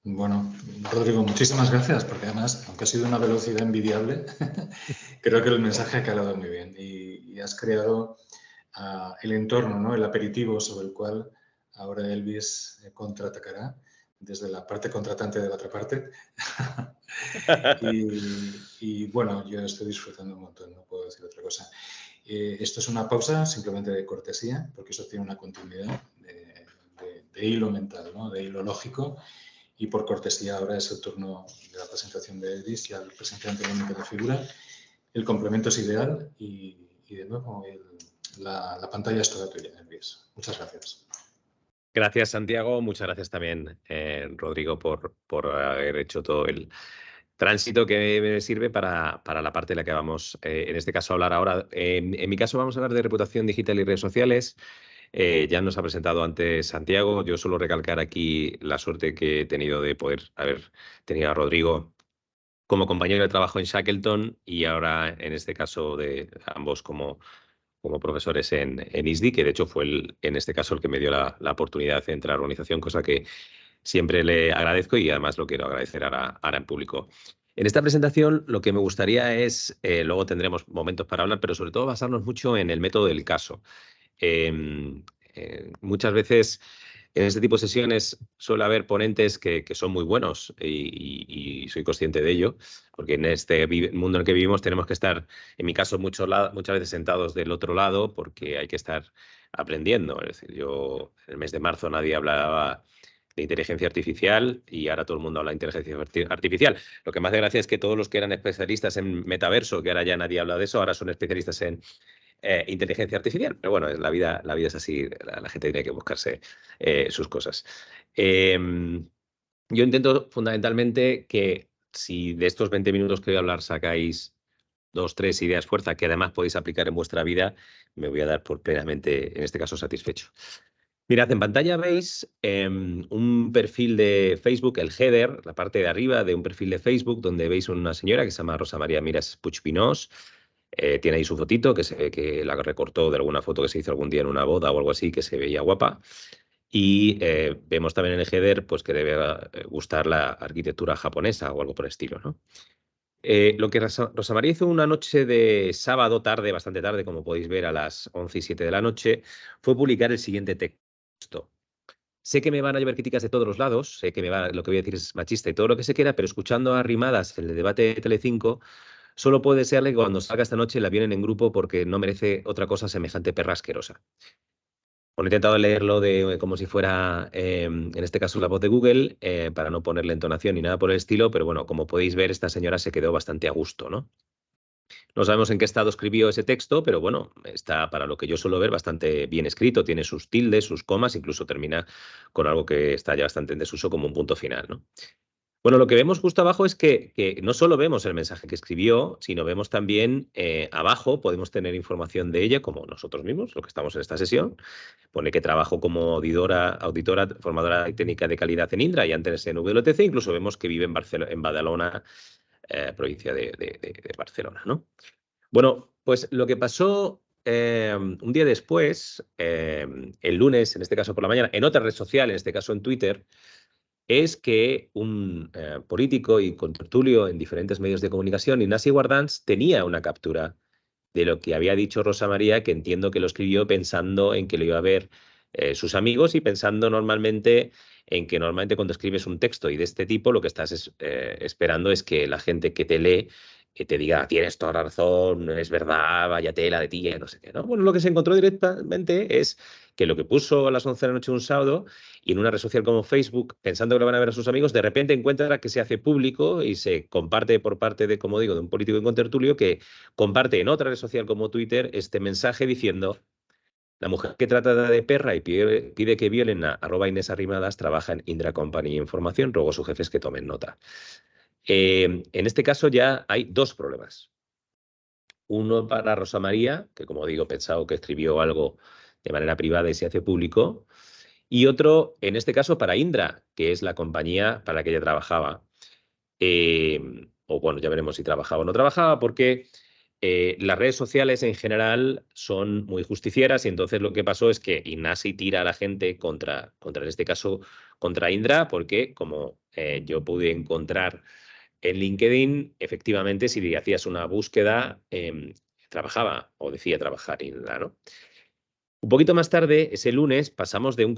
Bueno, Rodrigo, muchísimas gracias, porque además, aunque ha sido una velocidad envidiable, creo que el mensaje ha calado muy bien y has creado el entorno, ¿no? El aperitivo sobre el cual ahora Elvis contraatacará desde la parte contratante de la otra parte. y bueno, yo estoy disfrutando un montón, no puedo decir otra cosa. Esto es una pausa simplemente de cortesía, porque eso tiene una continuidad de hilo mental, ¿no? De hilo lógico. Y por cortesía ahora es el turno de la presentación de Elvis, ya el presentante único de figura. El complemento es ideal y de nuevo la pantalla es toda tuya, Elvis. Muchas gracias. Gracias, Santiago. Muchas gracias también, Rodrigo, por haber hecho todo el tránsito que me sirve para la parte en la que vamos, en este caso, a hablar ahora. En mi caso vamos a hablar de reputación digital y redes sociales. Ya nos ha presentado antes Santiago. Yo suelo recalcar aquí la suerte que he tenido de poder haber tenido a Rodrigo como compañero de trabajo en Shackleton y ahora, en este caso, de ambos como profesores en ISDI, que de hecho fue en este caso el que me dio la oportunidad de entrar a la organización, cosa que siempre le agradezco y además lo quiero agradecer ahora en público. En esta presentación lo que me gustaría es, luego tendremos momentos para hablar, pero sobre todo basarnos mucho en el método del caso. Muchas veces en este tipo de sesiones suele haber ponentes que son muy buenos y soy consciente de ello, porque en este mundo en el que vivimos tenemos que estar, en mi caso, muchas veces sentados del otro lado porque hay que estar aprendiendo. Es decir, yo en el mes de marzo nadie hablaba de inteligencia artificial y ahora todo el mundo habla de inteligencia artificial. Lo que más hace gracia es que todos los que eran especialistas en metaverso, que ahora ya nadie habla de eso, ahora son especialistas en inteligencia artificial. Pero bueno, la vida es así, la gente tiene que buscarse sus cosas. Yo intento fundamentalmente que si de estos 20 minutos que voy a hablar sacáis 2, 3 ideas fuerza que además podéis aplicar en vuestra vida, me voy a dar por plenamente, en este caso, satisfecho. Mirad, en pantalla veis un perfil de Facebook, el header, la parte de arriba de un perfil de Facebook, donde veis una señora que se llama Rosa María Miras Puigpinós. Tiene ahí su fotito, que se ve que la recortó de alguna foto que se hizo algún día en una boda o algo así, que se veía guapa. Y vemos también en el header pues, que debe gustar la arquitectura japonesa o algo por el estilo, ¿no? Lo que Rosa María hizo una noche de sábado tarde, bastante tarde, como podéis ver a las 11:07 de la noche, fue publicar el siguiente texto. Sé que me van a llevar críticas de todos los lados, sé que lo que voy a decir es machista y todo lo que se quiera, pero escuchando a Rimadas en el debate de Telecinco, solo puedo desearle que cuando salga esta noche la vienen en grupo porque no merece otra cosa semejante perra asquerosa. Bueno, he intentado leerlo como si fuera, en este caso, la voz de Google, para no ponerle entonación ni nada por el estilo, pero bueno, como podéis ver, esta señora se quedó bastante a gusto, ¿no? No sabemos en qué estado escribió ese texto, pero bueno, está, para lo que yo suelo ver, bastante bien escrito, tiene sus tildes, sus comas, incluso termina con algo que está ya bastante en desuso como un punto final, ¿no? Bueno, lo que vemos justo abajo es que no solo vemos el mensaje que escribió, sino vemos también abajo, podemos tener información de ella, como nosotros mismos, lo que estamos en esta sesión. Pone que trabajo como auditora, formadora técnica de calidad en Indra y antes en WTC. Incluso vemos que vive en Badalona, provincia de Barcelona, ¿no? Bueno, pues lo que pasó un día después, el lunes, en este caso por la mañana, en otra red social, en este caso en Twitter, es que un político y contertulio en diferentes medios de comunicación, Ignasi Guardans, tenía una captura de lo que había dicho Rosa María, que entiendo que lo escribió pensando en que lo iba a ver sus amigos y pensando normalmente en que normalmente cuando escribes un texto y de este tipo lo que estás esperando es que la gente que te lee te diga, tienes toda la razón, es verdad, vaya tela de tía, no sé qué, ¿no? Bueno, lo que se encontró directamente es que lo que puso a las 11 de la noche un sábado y en una red social como Facebook, pensando que lo van a ver a sus amigos, de repente encuentra que se hace público y se comparte por parte de, como digo, de un político en contertulio que comparte en otra red social como Twitter este mensaje diciendo: la mujer que trata de perra y pide que violen a @Inés Arrimadas trabaja en Indra Company Información, ruego a sus jefes que tomen nota. En este caso ya hay dos problemas. Uno para Rosa María, que como digo, pensado que escribió algo de manera privada y se hace público, y otro, en este caso, para Indra, que es la compañía para la que ella trabajaba. O bueno, ya veremos si trabajaba o no trabajaba, porque las redes sociales en general son muy justicieras y entonces lo que pasó es que Ignasi tira a la gente contra en este caso, contra Indra, porque como yo pude encontrar en LinkedIn, efectivamente, si hacías una búsqueda, trabajaba o decía trabajar Indra, ¿no? Un poquito más tarde, ese lunes, pasamos de un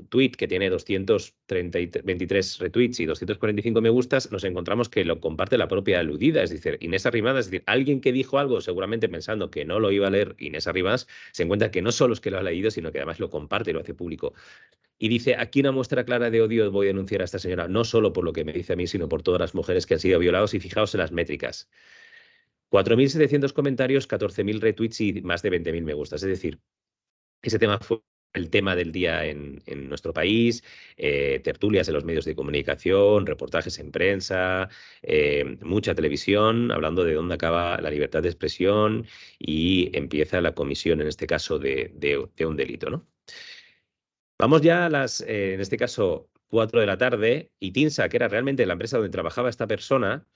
tweet que tiene 223 retweets y 245 me gustas, nos encontramos que lo comparte la propia aludida, es decir, Inés Arrimadas, es decir, alguien que dijo algo seguramente pensando que no lo iba a leer Inés Arrimadas, se encuentra que no solo es que lo ha leído, sino que además lo comparte y lo hace público. Y dice, aquí una muestra clara de odio voy a denunciar a esta señora, no solo por lo que me dice a mí, sino por todas las mujeres que han sido violadas, y fijaos en las métricas. 4.700 comentarios, 14.000 retweets y más de 20.000 me gustas, es decir, ese tema fue el tema del día en nuestro país, tertulias en los medios de comunicación, reportajes en prensa, mucha televisión, hablando de dónde acaba la libertad de expresión y empieza la comisión, en este caso, de un delito, ¿no? Vamos ya a las, en este caso, 4 de la tarde, y Tinsa, que era realmente la empresa donde trabajaba esta persona,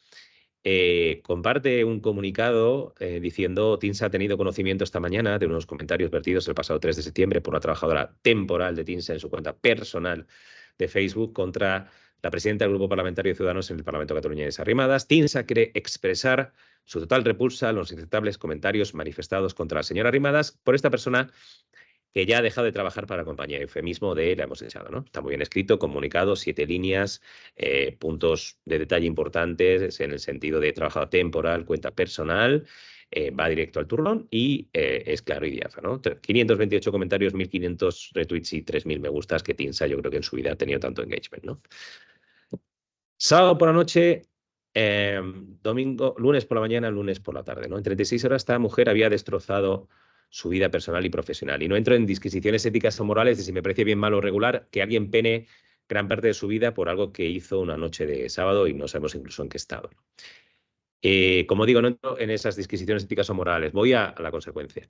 comparte un comunicado diciendo: Tinsa ha tenido conocimiento esta mañana de unos comentarios vertidos el pasado 3 de septiembre por una trabajadora temporal de Tinsa en su cuenta personal de Facebook contra la presidenta del Grupo Parlamentario de Ciudadanos en el Parlamento de Cataluña, Inés Arrimadas. Tinsa quiere expresar su total repulsa a los inaceptables comentarios manifestados contra la señora Arrimadas por esta persona que ya ha dejado de trabajar para la compañía. Eufemismo de la hemos echado, ¿no? Está muy bien escrito, comunicado, 7 líneas, puntos de detalle importantes en el sentido de trabajador temporal, cuenta personal, va directo al turrón y es claro y diáfano, ¿no? 528 comentarios, 1.500 retweets y 3.000 me gustas, que Tinsa yo creo que en su vida ha tenido tanto engagement, ¿no? Sábado por la noche, lunes por la mañana, lunes por la tarde, ¿no? En 36 horas esta mujer había destrozado su vida personal y profesional. Y no entro en disquisiciones éticas o morales de si me parece bien, mal o regular que alguien pene gran parte de su vida por algo que hizo una noche de sábado y no sabemos incluso en qué estado. Como digo, no entro en esas disquisiciones éticas o morales, voy a la consecuencia.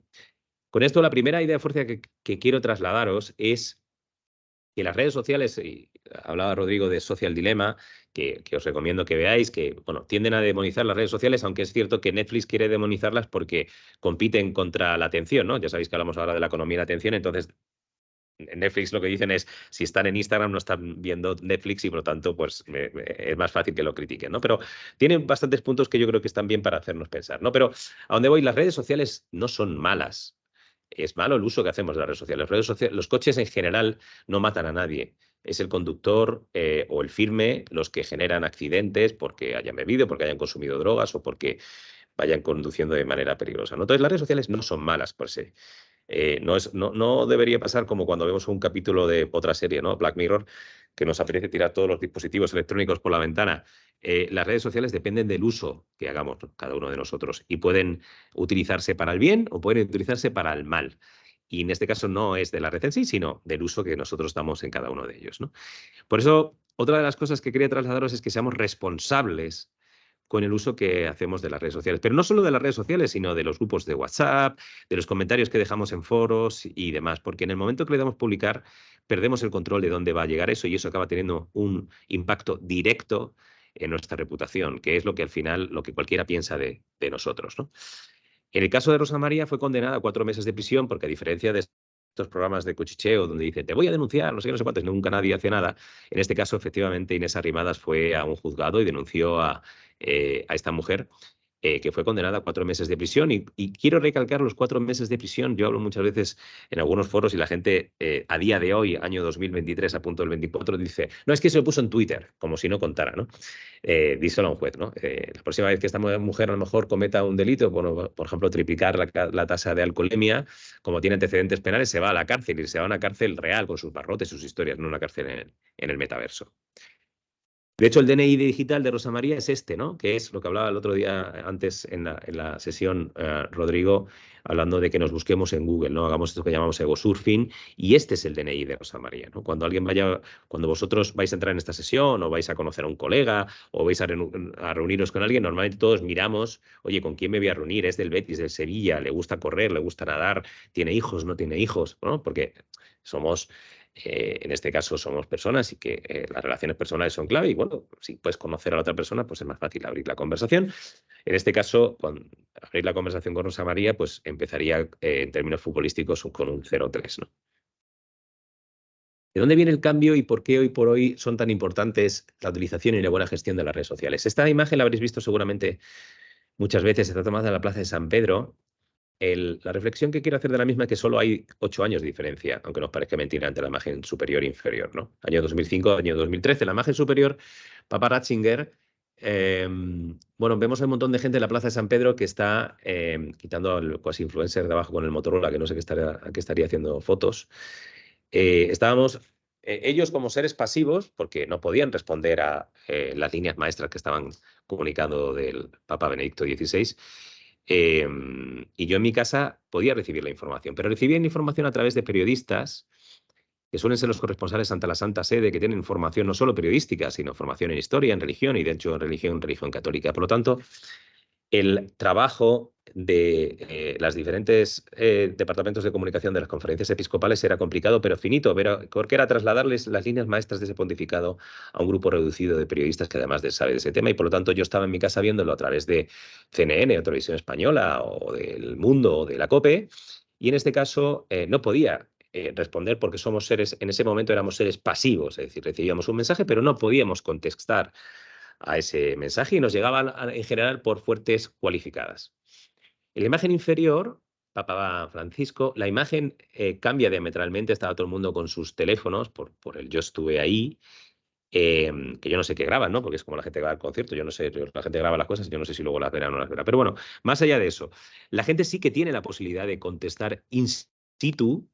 Con esto, la primera idea de fuerza que quiero trasladaros es que las redes sociales, y hablaba Rodrigo de Social Dilemma, que os recomiendo que veáis, que bueno, tienden a demonizar las redes sociales, aunque es cierto que Netflix quiere demonizarlas porque compiten contra la atención, ¿no? Ya sabéis que hablamos ahora de la economía de la atención, entonces en Netflix lo que dicen es, si están en Instagram no están viendo Netflix y por lo tanto pues es más fácil que lo critiquen, ¿no? Pero tienen bastantes puntos que yo creo que están bien para hacernos pensar, ¿no? Pero a dónde voy, las redes sociales no son malas. Es malo el uso que hacemos de las redes sociales. Los coches en general no matan a nadie. Es el conductor o el firme los que generan accidentes porque hayan bebido, porque hayan consumido drogas o porque vayan conduciendo de manera peligrosa, ¿no? Entonces, las redes sociales no son malas por sí. No debería pasar como cuando vemos un capítulo de otra serie, ¿no? Black Mirror, que nos apetece tirar todos los dispositivos electrónicos por la ventana. Las redes sociales dependen del uso que hagamos cada uno de nosotros y pueden utilizarse para el bien o pueden utilizarse para el mal. Y en este caso no es de la red en sí, sino del uso que nosotros damos en cada uno de ellos, ¿no? Por eso, otra de las cosas que quería trasladaros es que seamos responsables con el uso que hacemos de las redes sociales. Pero no solo de las redes sociales, sino de los grupos de WhatsApp, de los comentarios que dejamos en foros y demás, porque en el momento que le damos publicar, perdemos el control de dónde va a llegar eso y eso acaba teniendo un impacto directo en nuestra reputación, que es lo que al final, lo que cualquiera piensa de nosotros, ¿no? En el caso de Rosa María fue condenada a 4 meses de prisión porque, a diferencia de estos programas de cuchicheo donde dice te voy a denunciar, no sé qué, no sé cuántos, nunca nadie hace nada, en este caso efectivamente Inés Arrimadas fue a un juzgado y denunció a esta mujer que fue condenada a 4 meses de prisión. Y quiero recalcar los 4 meses de prisión. Yo hablo muchas veces en algunos foros y la gente a día de hoy, año 2023, a punto del 24, dice, no, es que se lo puso en Twitter, como si no contara, ¿no? Díselo a un juez, ¿no? La próxima vez que esta mujer a lo mejor cometa un delito, bueno, por ejemplo, triplicar la tasa de alcoholemia, como tiene antecedentes penales, se va a la cárcel y se va a una cárcel real con sus barrotes, sus historias, no una cárcel en el metaverso. De hecho, el DNI digital de Rosa María es este, ¿no? Que es lo que hablaba el otro día antes en la sesión, Rodrigo, hablando de que nos busquemos en Google, ¿no? Hagamos esto que llamamos ego surfing, y este es el DNI de Rosa María, ¿no? Cuando vosotros vais a entrar en esta sesión o vais a conocer a un colega o vais a reuniros con alguien, normalmente todos miramos, oye, ¿con quién me voy a reunir? ¿Es del Betis, del Sevilla? ¿Le gusta correr? ¿Le gusta nadar? ¿Tiene hijos? ¿No tiene hijos? ¿No? Porque somos... en este caso somos personas y que las relaciones personales son clave y bueno, si puedes conocer a la otra persona, pues es más fácil abrir la conversación. En este caso, con abrir la conversación con Rosa María, pues empezaría en términos futbolísticos con un 0-3, ¿no? ¿De dónde viene el cambio y por qué hoy por hoy son tan importantes la utilización y la buena gestión de las redes sociales? Esta imagen la habréis visto seguramente muchas veces, está tomada en la Plaza de San Pedro. La reflexión que quiero hacer de la misma es que solo hay 8 años de diferencia, aunque nos parezca mentira, entre la imagen superior e inferior, ¿no? Año 2005, año 2013. La imagen superior, Papa Ratzinger, bueno, vemos un montón de gente en la Plaza de San Pedro que está quitando al cuasi influencer de abajo con el Motorola, que no sé a qué estaría haciendo fotos. Estábamos ellos como seres pasivos, porque no podían responder a las líneas maestras que estaban comunicando del Papa Benedicto XVI. Y yo en mi casa podía recibir la información, pero recibía información a través de periodistas que suelen ser los corresponsales ante la Santa Sede, que tienen formación no solo periodística, sino formación en historia, en religión y de hecho en religión católica. Por lo tanto, el trabajo de los diferentes departamentos de comunicación de las conferencias episcopales era complicado, pero finito, porque era trasladarles las líneas maestras de ese pontificado a un grupo reducido de periodistas que además sabe de ese tema, y por lo tanto yo estaba en mi casa viéndolo a través de CNN o Televisión Española o del Mundo o de la COPE, y en este caso no podía responder porque somos seres, en ese momento éramos seres pasivos, es decir, recibíamos un mensaje, pero no podíamos contestar a ese mensaje y nos llegaban en general por fuentes cualificadas. En la imagen inferior, Papa Francisco, la imagen cambia diametralmente, estaba todo el mundo con sus teléfonos, por el yo estuve ahí, que yo no sé qué graban, ¿no? Porque es como la gente graba el concierto, yo no sé, la gente graba las cosas, yo no sé si luego las verá o no las verá. Pero bueno, más allá de eso, la gente sí que tiene la posibilidad de contestar in situ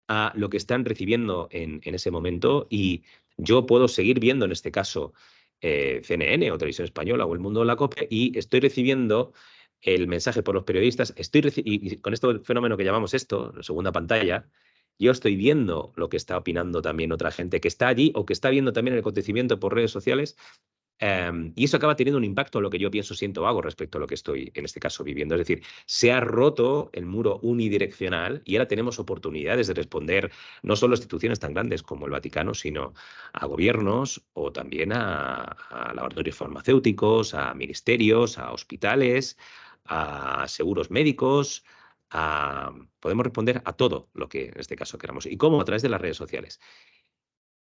a lo que están recibiendo en ese momento, y yo puedo seguir viendo en este caso CNN o Televisión Española o El Mundo de la COPE y estoy recibiendo el mensaje por los periodistas, y con este fenómeno que llamamos esto, segunda pantalla, yo estoy viendo lo que está opinando también otra gente que está allí o que está viendo también el acontecimiento por redes sociales. Y eso acaba teniendo un impacto en lo que yo pienso, siento, hago respecto a lo que estoy, en este caso, viviendo. Es decir, se ha roto el muro unidireccional y ahora tenemos oportunidades de responder no solo a instituciones tan grandes como el Vaticano, sino a gobiernos o también a laboratorios farmacéuticos, a ministerios, a hospitales, a seguros médicos. Podemos responder a todo lo que en este caso queramos. ¿Y cómo? A través de las redes sociales.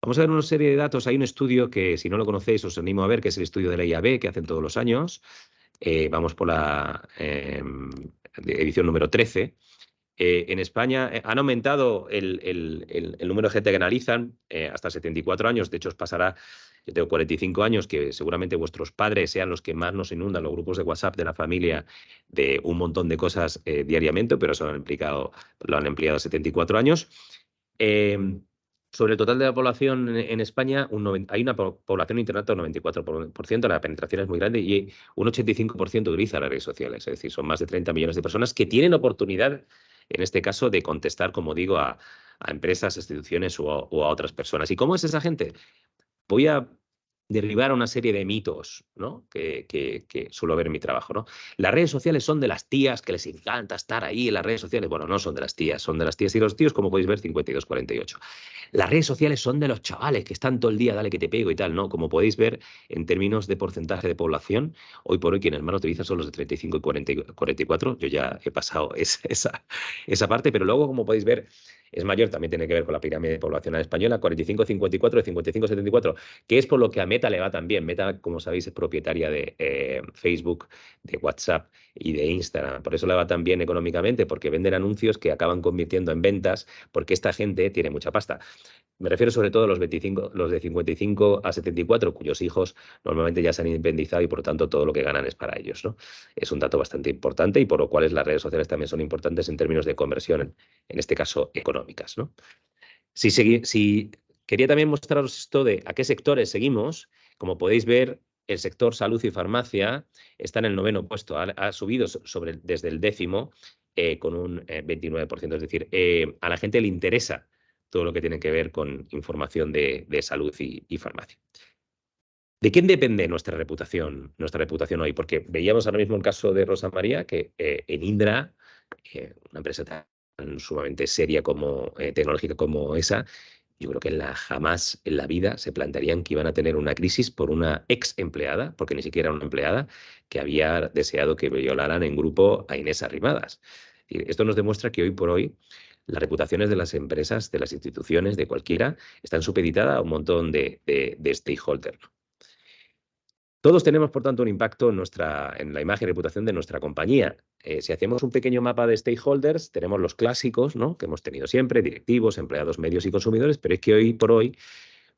Vamos a ver una serie de datos. Hay un estudio que, si no lo conocéis, os animo a ver, que es el estudio de la IAB, que hacen todos los años. Vamos por la edición número 13. En España han aumentado el número de gente que analizan hasta 74 años. De hecho, os pasará, yo tengo 45 años, que seguramente vuestros padres sean los que más nos inundan los grupos de WhatsApp de la familia de un montón de cosas diariamente, pero eso lo han empleado 74 años. Sobre el total de la población en España, hay una población de Internet del 94%, la penetración es muy grande y un 85% utiliza las redes sociales. Es decir, son más de 30 millones de personas que tienen oportunidad, en este caso, de contestar, como digo, a empresas, instituciones o a otras personas. ¿Y cómo es esa gente? Voy a derribar una serie de mitos, ¿no? que suelo ver en mi trabajo, ¿no? Las redes sociales son de las tías que les encanta estar ahí en las redes sociales. Bueno, no son de las tías, son de las tías y los tíos, como podéis ver, 52-48. Las redes sociales son de los chavales que están todo el día, dale que te pego y tal, ¿no? Como podéis ver, en términos de porcentaje de población, hoy por hoy quienes más lo utilizan son los de 35 y 44. Yo ya he pasado esa parte, pero luego, como podéis ver, es mayor, también tiene que ver con la pirámide poblacional española, 45-54, 55-74, que es por lo que a Meta le va tan bien. Meta, como sabéis, es propietaria de Facebook, de WhatsApp y de Instagram. Por eso le va tan bien económicamente, porque venden anuncios que acaban convirtiendo en ventas, porque esta gente tiene mucha pasta. Me refiero sobre todo a los de 55 a 74, cuyos hijos normalmente ya se han independizado y por lo tanto todo lo que ganan es para ellos, ¿no? Es un dato bastante importante y por lo cual las redes sociales también son importantes en términos de conversión, en este caso económicas, ¿no? Si quería también mostraros esto de a qué sectores seguimos, como podéis ver, el sector salud y farmacia está en el 9º puesto, ha subido desde el 10º con un 29%, es decir, a la gente le interesa todo lo que tiene que ver con información de salud y farmacia. ¿De quién depende nuestra reputación hoy? Porque veíamos ahora mismo el caso de Rosa María, que en Indra, una empresa tan sumamente seria como tecnológica como esa, yo creo que jamás en la vida se plantearían que iban a tener una crisis por una ex empleada, porque ni siquiera era una empleada, que había deseado que violaran en grupo a Inés Arrimadas. Esto nos demuestra que hoy por hoy las reputaciones de las empresas, de las instituciones, de cualquiera, están supeditadas a un montón de stakeholders. Todos tenemos, por tanto, un impacto en la imagen y reputación de nuestra compañía. Si hacemos un pequeño mapa de stakeholders, tenemos los clásicos, ¿no?, que hemos tenido siempre, directivos, empleados, medios y consumidores, pero es que hoy por hoy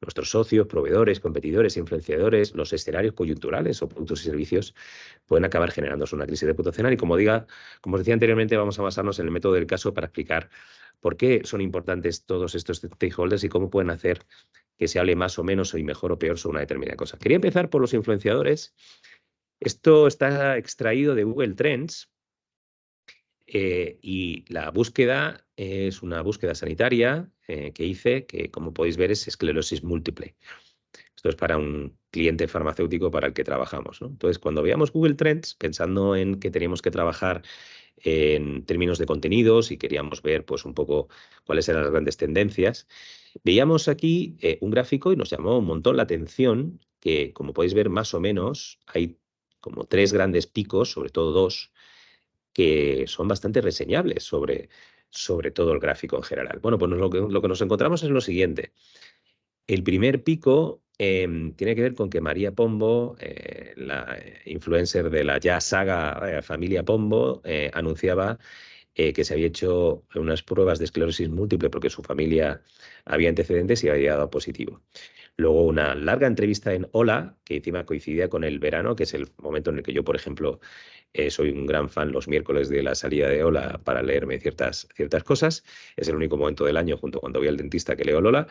nuestros socios, proveedores, competidores, influenciadores, los escenarios coyunturales o productos y servicios pueden acabar generándose una crisis reputacional. Y como os decía anteriormente, vamos a basarnos en el método del caso para explicar por qué son importantes todos estos stakeholders y cómo pueden hacer que se hable más o menos y mejor o peor sobre una determinada cosa. Quería empezar por los influenciadores. Esto está extraído de Google Trends y la búsqueda es una búsqueda sanitaria que hice, que como podéis ver es esclerosis múltiple. Esto es para un cliente farmacéutico para el que trabajamos, ¿no? Entonces, cuando veíamos Google Trends, pensando en que teníamos que trabajar en términos de contenidos y queríamos ver pues, un poco cuáles eran las grandes tendencias, veíamos aquí un gráfico y nos llamó un montón la atención que, como podéis ver, más o menos hay como 3 grandes picos, sobre todo 2, que son bastante reseñables sobre todo el gráfico en general. Bueno, pues lo que nos encontramos es lo siguiente. El primer pico tiene que ver con que María Pombo, la influencer de la ya saga familia Pombo, anunciaba que se había hecho unas pruebas de esclerosis múltiple porque su familia había antecedentes y había dado positivo. Luego una larga entrevista en Hola, que encima coincidía con el verano, que es el momento en el que yo, por ejemplo, soy un gran fan los miércoles de la salida de Hola para leerme ciertas cosas. Es el único momento del año, junto cuando voy al dentista, que leo Lola.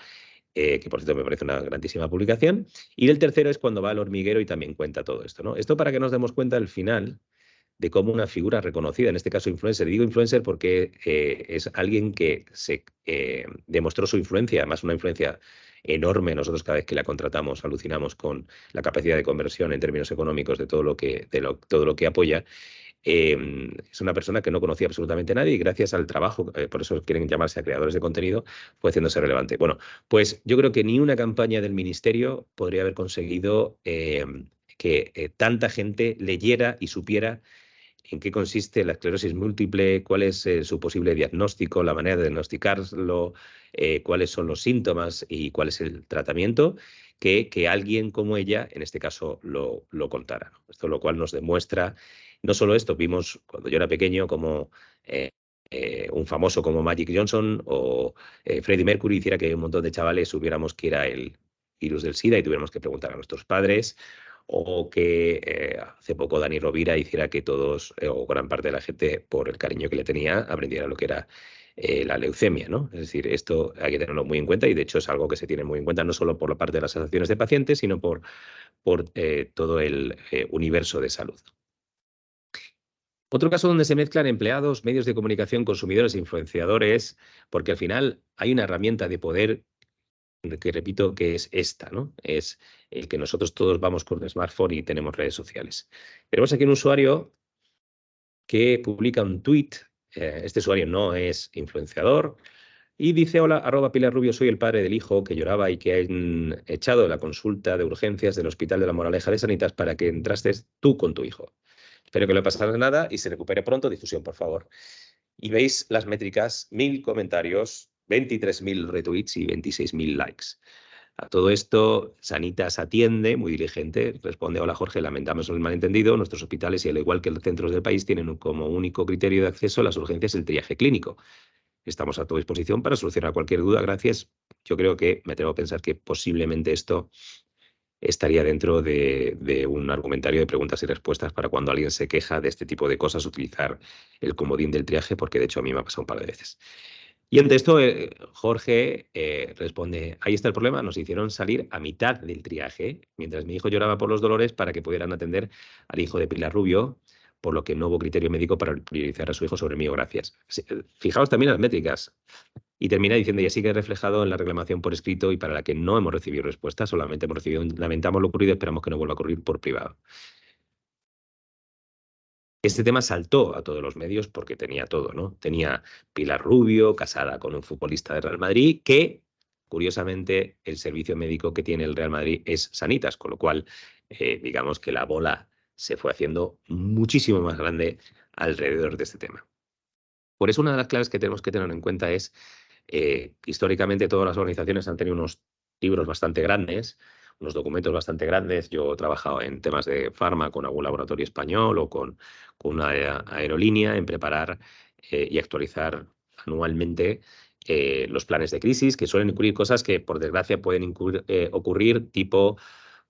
Que por cierto me parece una grandísima publicación. Y el tercero es cuando va al hormiguero y también cuenta todo esto, ¿no? Esto para que nos demos cuenta al final de cómo una figura reconocida, en este caso influencer, y digo influencer porque es alguien que se demostró su influencia, además una influencia enorme. Nosotros cada vez que la contratamos alucinamos con la capacidad de conversión en términos económicos de todo lo que apoya. Es una persona que no conocía absolutamente a nadie y gracias al trabajo, por eso quieren llamarse a creadores de contenido, fue haciéndose relevante. Bueno, pues yo creo que ni una campaña del Ministerio podría haber conseguido que tanta gente leyera y supiera en qué consiste la esclerosis múltiple, cuál es su posible diagnóstico, la manera de diagnosticarlo, cuáles son los síntomas y cuál es el tratamiento, que alguien como ella, en este caso, lo contara. Esto lo cual nos demuestra, no solo esto, vimos cuando yo era pequeño como un famoso como Magic Johnson o Freddie Mercury hiciera que un montón de chavales supiéramos que era el virus del SIDA y tuviéramos que preguntar a nuestros padres, o que hace poco Dani Rovira hiciera que todos, o gran parte de la gente, por el cariño que le tenía, aprendiera lo que era la leucemia, ¿no? Es decir, esto hay que tenerlo muy en cuenta y de hecho es algo que se tiene muy en cuenta no solo por la parte de las asociaciones de pacientes, sino por todo el universo de salud. Otro caso donde se mezclan empleados, medios de comunicación, consumidores e influenciadores, porque al final hay una herramienta de poder que repito que es esta, ¿no? Es el que nosotros todos vamos con el smartphone y tenemos redes sociales. Tenemos aquí un usuario que publica un tweet. Este usuario no es influenciador y dice: hola, @Pilar Rubio, soy el padre del hijo que lloraba y que han echado de la consulta de urgencias del Hospital de la Moraleja de Sanitas para que entrases tú con tu hijo. Espero que no le pasara nada y se recupere pronto. Difusión, por favor. Y veis las métricas, 1000 comentarios, 23.000 retweets y 26.000 likes. A todo esto, Sanitas atiende, muy diligente, responde: hola Jorge, lamentamos el malentendido, nuestros hospitales y al igual que los centros del país tienen como único criterio de acceso a las urgencias el triaje clínico. Estamos a tu disposición para solucionar cualquier duda, gracias. Yo creo que me atrevo a pensar que posiblemente esto estaría dentro de un argumentario de preguntas y respuestas para cuando alguien se queja de este tipo de cosas, utilizar el comodín del triaje, porque de hecho a mí me ha pasado un par de veces. Y ante esto, Jorge responde: ahí está el problema, nos hicieron salir a mitad del triaje, mientras mi hijo lloraba por los dolores para que pudieran atender al hijo de Pilar Rubio, por lo que no hubo criterio médico para priorizar a su hijo sobre mí, gracias. Fijaos también las métricas. Y termina diciendo: y así que reflejado en la reclamación por escrito y para la que no hemos recibido respuesta, solamente hemos recibido lamentamos lo ocurrido, esperamos que no vuelva a ocurrir por privado. Este tema saltó a todos los medios porque tenía todo, ¿no? Tenía Pilar Rubio casada con un futbolista de Real Madrid que, curiosamente, el servicio médico que tiene el Real Madrid es Sanitas, con lo cual, digamos que la bola se fue haciendo muchísimo más grande alrededor de este tema. Por eso una de las claves que tenemos que tener en cuenta es, históricamente todas las organizaciones han tenido unos libros bastante grandes, unos documentos bastante grandes. Yo he trabajado en temas de farma con algún laboratorio español o con una aerolínea en preparar y actualizar anualmente los planes de crisis, que suelen incluir cosas que, por desgracia, pueden ocurrir, tipo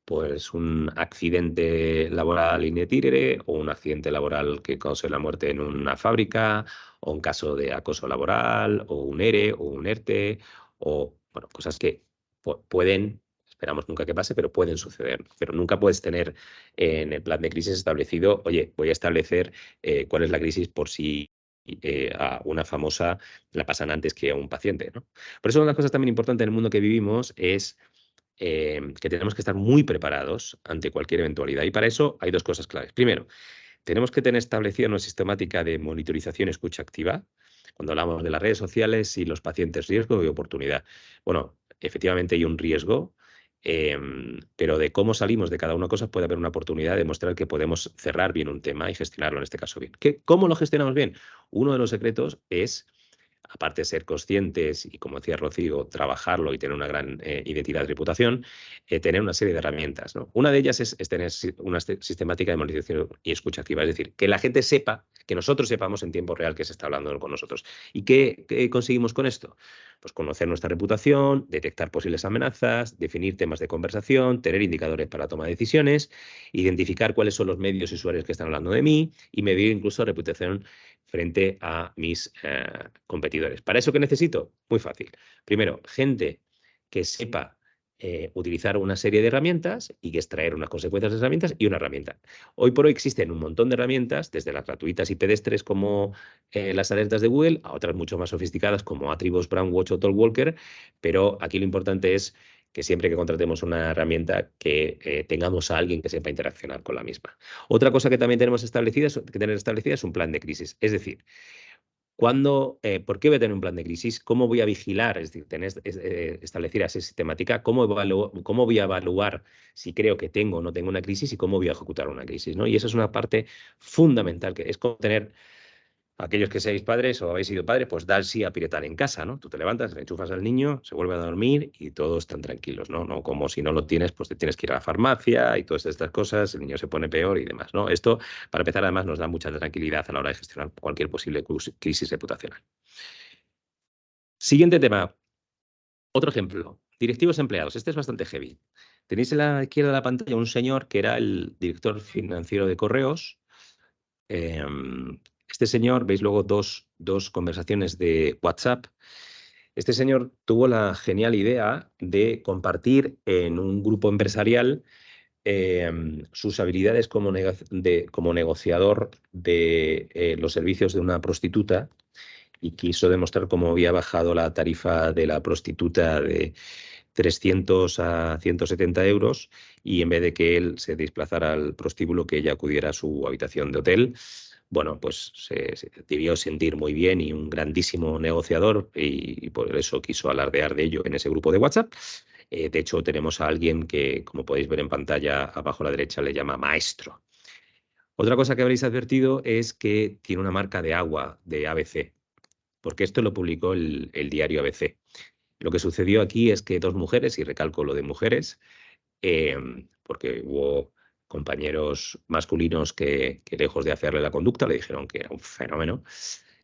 pues un accidente laboral in itinere o un accidente laboral que cause la muerte en una fábrica, o un caso de acoso laboral, o un ERE, o un ERTE, o bueno, cosas que pueden, esperamos nunca que pase, pero pueden suceder. Pero nunca puedes tener en el plan de crisis establecido: oye, voy a establecer cuál es la crisis por si a una famosa la pasan antes que a un paciente, ¿no? Por eso una de las cosas también importantes en el mundo que vivimos es que tenemos que estar muy preparados ante cualquier eventualidad. Y para eso hay dos cosas claves. Primero, tenemos que tener establecida una sistemática de monitorización y escucha activa. Cuando hablamos de las redes sociales y los pacientes, riesgo y oportunidad. Bueno, efectivamente hay un riesgo, pero de cómo salimos de cada una cosa puede haber una oportunidad de mostrar que podemos cerrar bien un tema y gestionarlo en este caso bien. ¿Cómo lo gestionamos bien? Uno de los secretos es, aparte de ser conscientes y, como decía Rocío, trabajarlo y tener una gran identidad de reputación, tener una serie de herramientas, ¿no? Una de ellas es tener una sistemática de monitorización y escucha activa, es decir, que la gente sepa, que nosotros sepamos en tiempo real que se está hablando con nosotros. ¿Y qué conseguimos con esto? Pues conocer nuestra reputación, detectar posibles amenazas, definir temas de conversación, tener indicadores para la toma de decisiones, identificar cuáles son los medios y usuarios que están hablando de mí y medir incluso reputación frente a mis competidores. ¿Para eso qué necesito? Muy fácil. Primero, gente que sepa utilizar una serie de herramientas y que extraer unas consecuencias de esas herramientas y una herramienta. Hoy por hoy existen un montón de herramientas, desde las gratuitas y pedestres como las alertas de Google, a otras mucho más sofisticadas como Attribos, Brandwatch o Talkwalker, pero aquí lo importante es que siempre que contratemos una herramienta que tengamos a alguien que sepa interaccionar con la misma. Otra cosa que también tenemos que tener establecida es un plan de crisis. Es decir, ¿por qué voy a tener un plan de crisis? ¿Cómo voy a vigilar? Es decir, establecer esa sistemática. ¿Cómo voy a evaluar si creo que tengo o no tengo una crisis y cómo voy a ejecutar una crisis, ¿no? Y eso es una parte fundamental, que es como tener, aquellos que seáis padres o habéis sido padres, pues dar sí a piretar en casa, ¿no? Tú te levantas, le enchufas al niño, se vuelve a dormir y todos están tranquilos, ¿no? No como si no lo tienes, pues te tienes que ir a la farmacia y todas estas cosas, el niño se pone peor y demás, ¿no? Esto, para empezar, además nos da mucha tranquilidad a la hora de gestionar cualquier posible crisis reputacional. Siguiente tema. Otro ejemplo. Directivos empleados. Este es bastante heavy. Tenéis en la izquierda de la pantalla un señor que era el director financiero de Correos. Este señor, veis luego dos conversaciones de WhatsApp. Este señor tuvo la genial idea de compartir en un grupo empresarial sus habilidades como negociador de los servicios de una prostituta, y quiso demostrar cómo había bajado la tarifa de la prostituta de 300 a 170 euros, y en vez de que él se desplazara al prostíbulo, que ella acudiera a su habitación de hotel. Bueno, pues se debió sentir muy bien y un grandísimo negociador, y por eso quiso alardear de ello en ese grupo de WhatsApp. De hecho, tenemos a alguien que, como podéis ver en pantalla abajo a la derecha, le llama maestro. Otra cosa que habréis advertido es que tiene una marca de agua de ABC. porque esto lo publicó el diario ABC. Lo que sucedió aquí es que dos mujeres, y recalco lo de mujeres, porque hubo compañeros masculinos que lejos de hacerle la conducta le dijeron que era un fenómeno,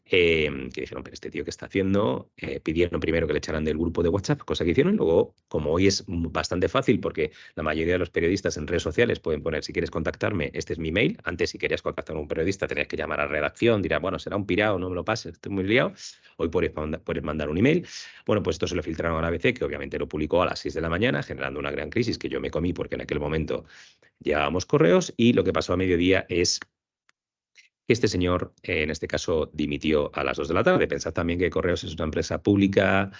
que dijeron, pero este tío ¿qué está haciendo? Pidieron primero que le echaran del grupo de WhatsApp, cosa que hicieron, y luego, como hoy es bastante fácil, porque la mayoría de los periodistas en redes sociales pueden poner, si quieres contactarme, este es mi mail. Antes, si querías contactar a un periodista, tenías que llamar a la redacción, dirá, bueno, será un pirado, no me lo pases, estoy muy liado. Hoy puedes mandar un email. Bueno, pues esto se lo filtraron a la ABC, que obviamente lo publicó a las 6 de la mañana, generando una gran crisis que yo me comí porque en aquel momento llevábamos correos, y lo que pasó a mediodía es que este señor, en este caso, dimitió a las 2 de la tarde. Pensad también que Correos es una empresa pública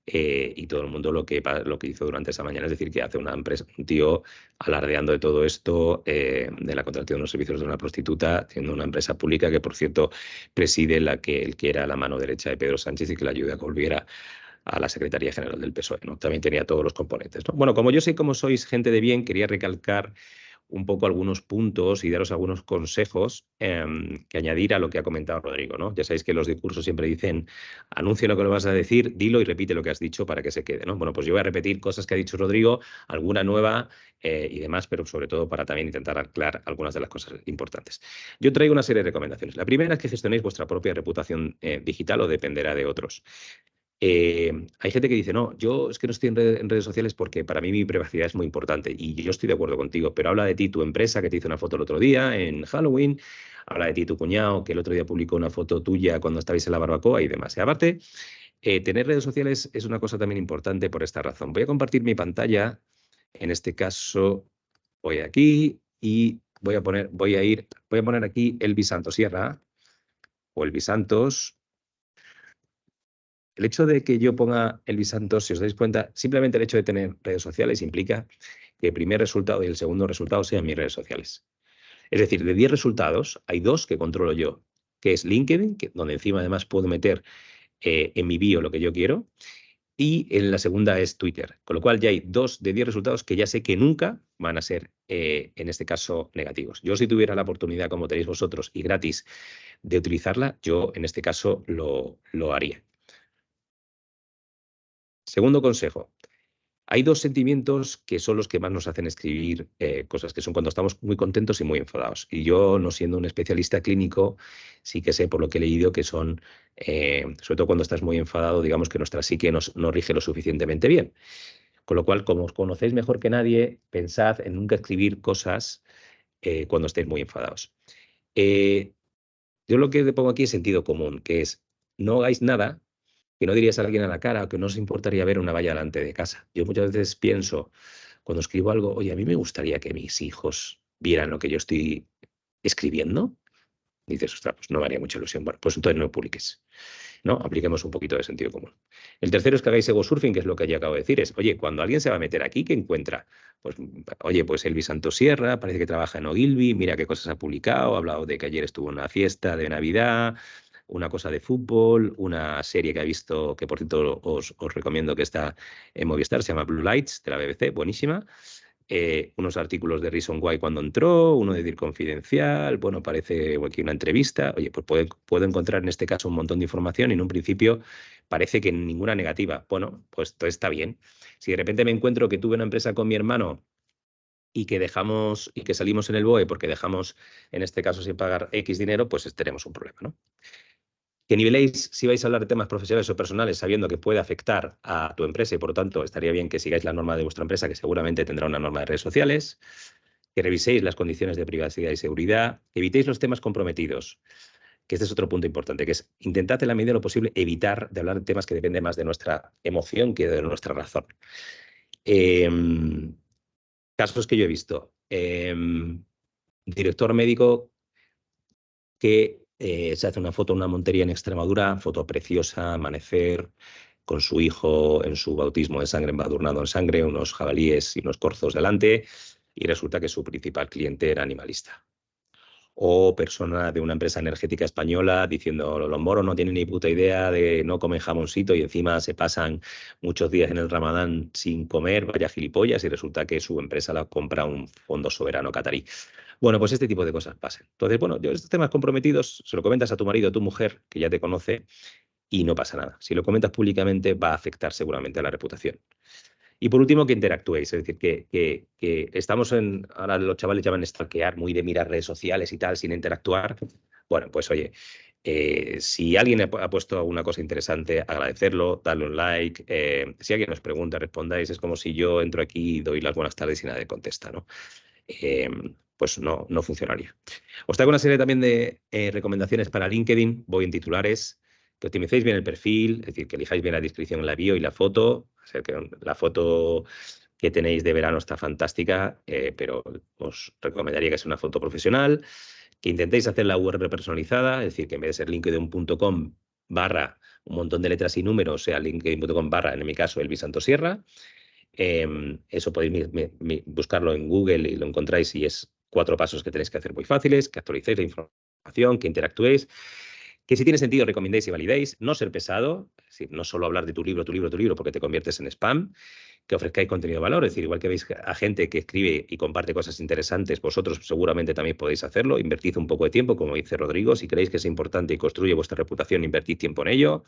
y todo el mundo lo que hizo durante esa mañana es decir que hace una empresa, un tío alardeando de todo esto, de la contratación de los servicios de una prostituta, siendo una empresa pública que, por cierto, preside el que era la mano derecha de Pedro Sánchez y que le ayuda a que volviera a la Secretaría General del PSOE, ¿no? También tenía todos los componentes, ¿no? Bueno, como yo sé cómo sois gente de bien, quería recalcar un poco algunos puntos y daros algunos consejos que añadir a lo que ha comentado Rodrigo, ¿no? Ya sabéis que los discursos siempre dicen, anuncia lo que lo vas a decir, dilo y repite lo que has dicho para que se quede, ¿no? Bueno, pues yo voy a repetir cosas que ha dicho Rodrigo, alguna nueva y demás, pero sobre todo para también intentar aclarar algunas de las cosas importantes. Yo traigo una serie de recomendaciones. La primera es que gestionéis vuestra propia reputación digital o dependerá de otros. Hay gente que dice, no, yo es que no estoy en redes sociales porque para mí mi privacidad es muy importante, y yo estoy de acuerdo contigo, pero habla de ti tu empresa que te hizo una foto el otro día en Halloween, habla de ti tu cuñado que el otro día publicó una foto tuya cuando estabais en la barbacoa y demás. Y aparte, tener redes sociales es una cosa también importante por esta razón. Voy a compartir mi pantalla, en este caso voy aquí y voy a poner aquí Elvis Santos Sierra o Elvis Santos. El hecho de que yo ponga Elvis Santos, si os dais cuenta, simplemente el hecho de tener redes sociales implica que el primer resultado y el segundo resultado sean mis redes sociales. Es decir, de 10 resultados, hay 2 que controlo yo, que es LinkedIn, donde encima además puedo meter en mi bio lo que yo quiero, y en la segunda es Twitter. Con lo cual ya hay 2 de 10 resultados que ya sé que nunca van a ser, en este caso, negativos. Yo, si tuviera la oportunidad, como tenéis vosotros, y gratis, de utilizarla, yo en este caso lo haría. Segundo consejo. Hay 2 sentimientos que son los que más nos hacen escribir cosas, que son cuando estamos muy contentos y muy enfadados. Y yo, no siendo un especialista clínico, sí que sé por lo que he leído que son, sobre todo cuando estás muy enfadado, digamos que nuestra psique no rige lo suficientemente bien. Con lo cual, como os conocéis mejor que nadie, pensad en nunca escribir cosas cuando estéis muy enfadados. Yo lo que te pongo aquí es sentido común, que es no hagáis nada que no dirías a alguien a la cara o que no os importaría ver una valla delante de casa. Yo muchas veces pienso, cuando escribo algo, oye, a mí me gustaría que mis hijos vieran lo que yo estoy escribiendo. Y dices, ostras, pues no me haría mucha ilusión. Bueno, pues entonces no publiques, ¿no? Apliquemos un poquito de sentido común. El tercero es que hagáis ego surfing, que es lo que ya acabo de decir. Es, oye, cuando alguien se va a meter aquí, ¿qué encuentra? Pues, oye, pues Elvis Santos Sierra, parece que trabaja en Ogilvy, mira qué cosas ha publicado, ha hablado de que ayer estuvo en una fiesta de Navidad, una cosa de fútbol, una serie que ha visto, que por cierto os recomiendo, que está en Movistar, se llama Blue Lights, de la BBC, buenísima. Unos artículos de Reason Why cuando entró, uno de Dir Confidencial, bueno, parece aquí una entrevista. Oye, pues puedo encontrar en este caso un montón de información y en un principio parece que ninguna negativa. Bueno, pues todo está bien. Si de repente me encuentro que tuve una empresa con mi hermano y que salimos en el BOE porque dejamos, en este caso, sin pagar X dinero, pues tenemos un problema, ¿no? Que niveléis, si vais a hablar de temas profesionales o personales, sabiendo que puede afectar a tu empresa y, por lo tanto, estaría bien que sigáis la norma de vuestra empresa, que seguramente tendrá una norma de redes sociales, que reviséis las condiciones de privacidad y seguridad, que evitéis los temas comprometidos, que este es otro punto importante, que es intentad en la medida de lo posible evitar de hablar de temas que dependen más de nuestra emoción que de nuestra razón. Casos que yo he visto. Director médico que se hace una foto en una montería en Extremadura, foto preciosa, amanecer, con su hijo en su bautismo de sangre, embadurnado en sangre, unos jabalíes y unos corzos delante, y resulta que su principal cliente era animalista. O persona de una empresa energética española diciendo, los moros no tienen ni puta idea de no comer jamoncito y encima se pasan muchos días en el Ramadán sin comer, vaya gilipollas, y resulta que su empresa la compra un fondo soberano catarí. Bueno, pues este tipo de cosas pasan. Entonces, bueno, yo estos temas comprometidos se lo comentas a tu marido o a tu mujer, que ya te conoce, y no pasa nada. Si lo comentas públicamente va a afectar seguramente a la reputación. Y por último, que interactuéis, es decir, que estamos ahora los chavales llaman stalkear, muy de mirar redes sociales y tal, sin interactuar. Bueno, pues oye, si alguien ha puesto alguna cosa interesante, agradecerlo, darle un like. Si alguien os pregunta, respondáis. Es como si yo entro aquí y doy las buenas tardes y nadie contesta, ¿no? Pues no funcionaría. Os traigo una serie también de recomendaciones para LinkedIn, voy en titulares, que optimicéis bien el perfil, es decir, que elijáis bien la descripción en la bio y la foto. O sea, que la foto que tenéis de verano está fantástica, pero os recomendaría que sea una foto profesional, que intentéis hacer la URL personalizada, es decir, que en vez de ser linkedin.com barra un montón de letras y números, sea linkedin.com barra, en mi caso, Elvis Santosierra. Eso podéis buscarlo en Google y lo encontráis y es 4 pasos que tenéis que hacer muy fáciles, que actualicéis la información, que interactuéis, que si tiene sentido recomendéis y validéis, no ser pesado, es decir, no solo hablar de tu libro, porque te conviertes en spam, que ofrezcáis contenido de valor, es decir, igual que veis a gente que escribe y comparte cosas interesantes, vosotros seguramente también podéis hacerlo, invertid un poco de tiempo, como dice Rodrigo, si creéis que es importante y construye vuestra reputación, invertid tiempo en ello.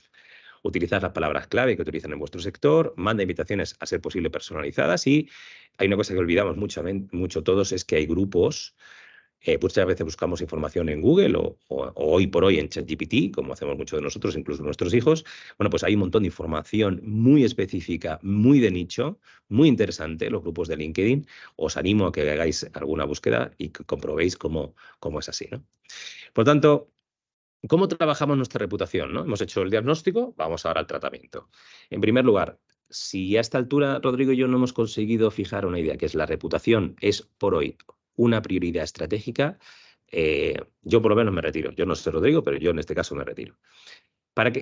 Utilizad las palabras clave que utilizan en vuestro sector, manda invitaciones a ser posible personalizadas y hay una cosa que olvidamos mucho todos, es que hay grupos. Muchas veces buscamos información en Google o hoy por hoy en ChatGPT, como hacemos muchos de nosotros, incluso nuestros hijos. Bueno, pues hay un montón de información muy específica, muy de nicho, muy interesante, los grupos de LinkedIn. Os animo a que hagáis alguna búsqueda y que comprobéis cómo es así, ¿no? Por tanto, ¿cómo trabajamos nuestra reputación, ¿no? Hemos hecho el diagnóstico, vamos ahora al tratamiento. En primer lugar, si a esta altura Rodrigo y yo no hemos conseguido fijar una idea, que es la reputación es por hoy una prioridad estratégica, yo por lo menos me retiro. Yo no sé Rodrigo, pero yo en este caso me retiro.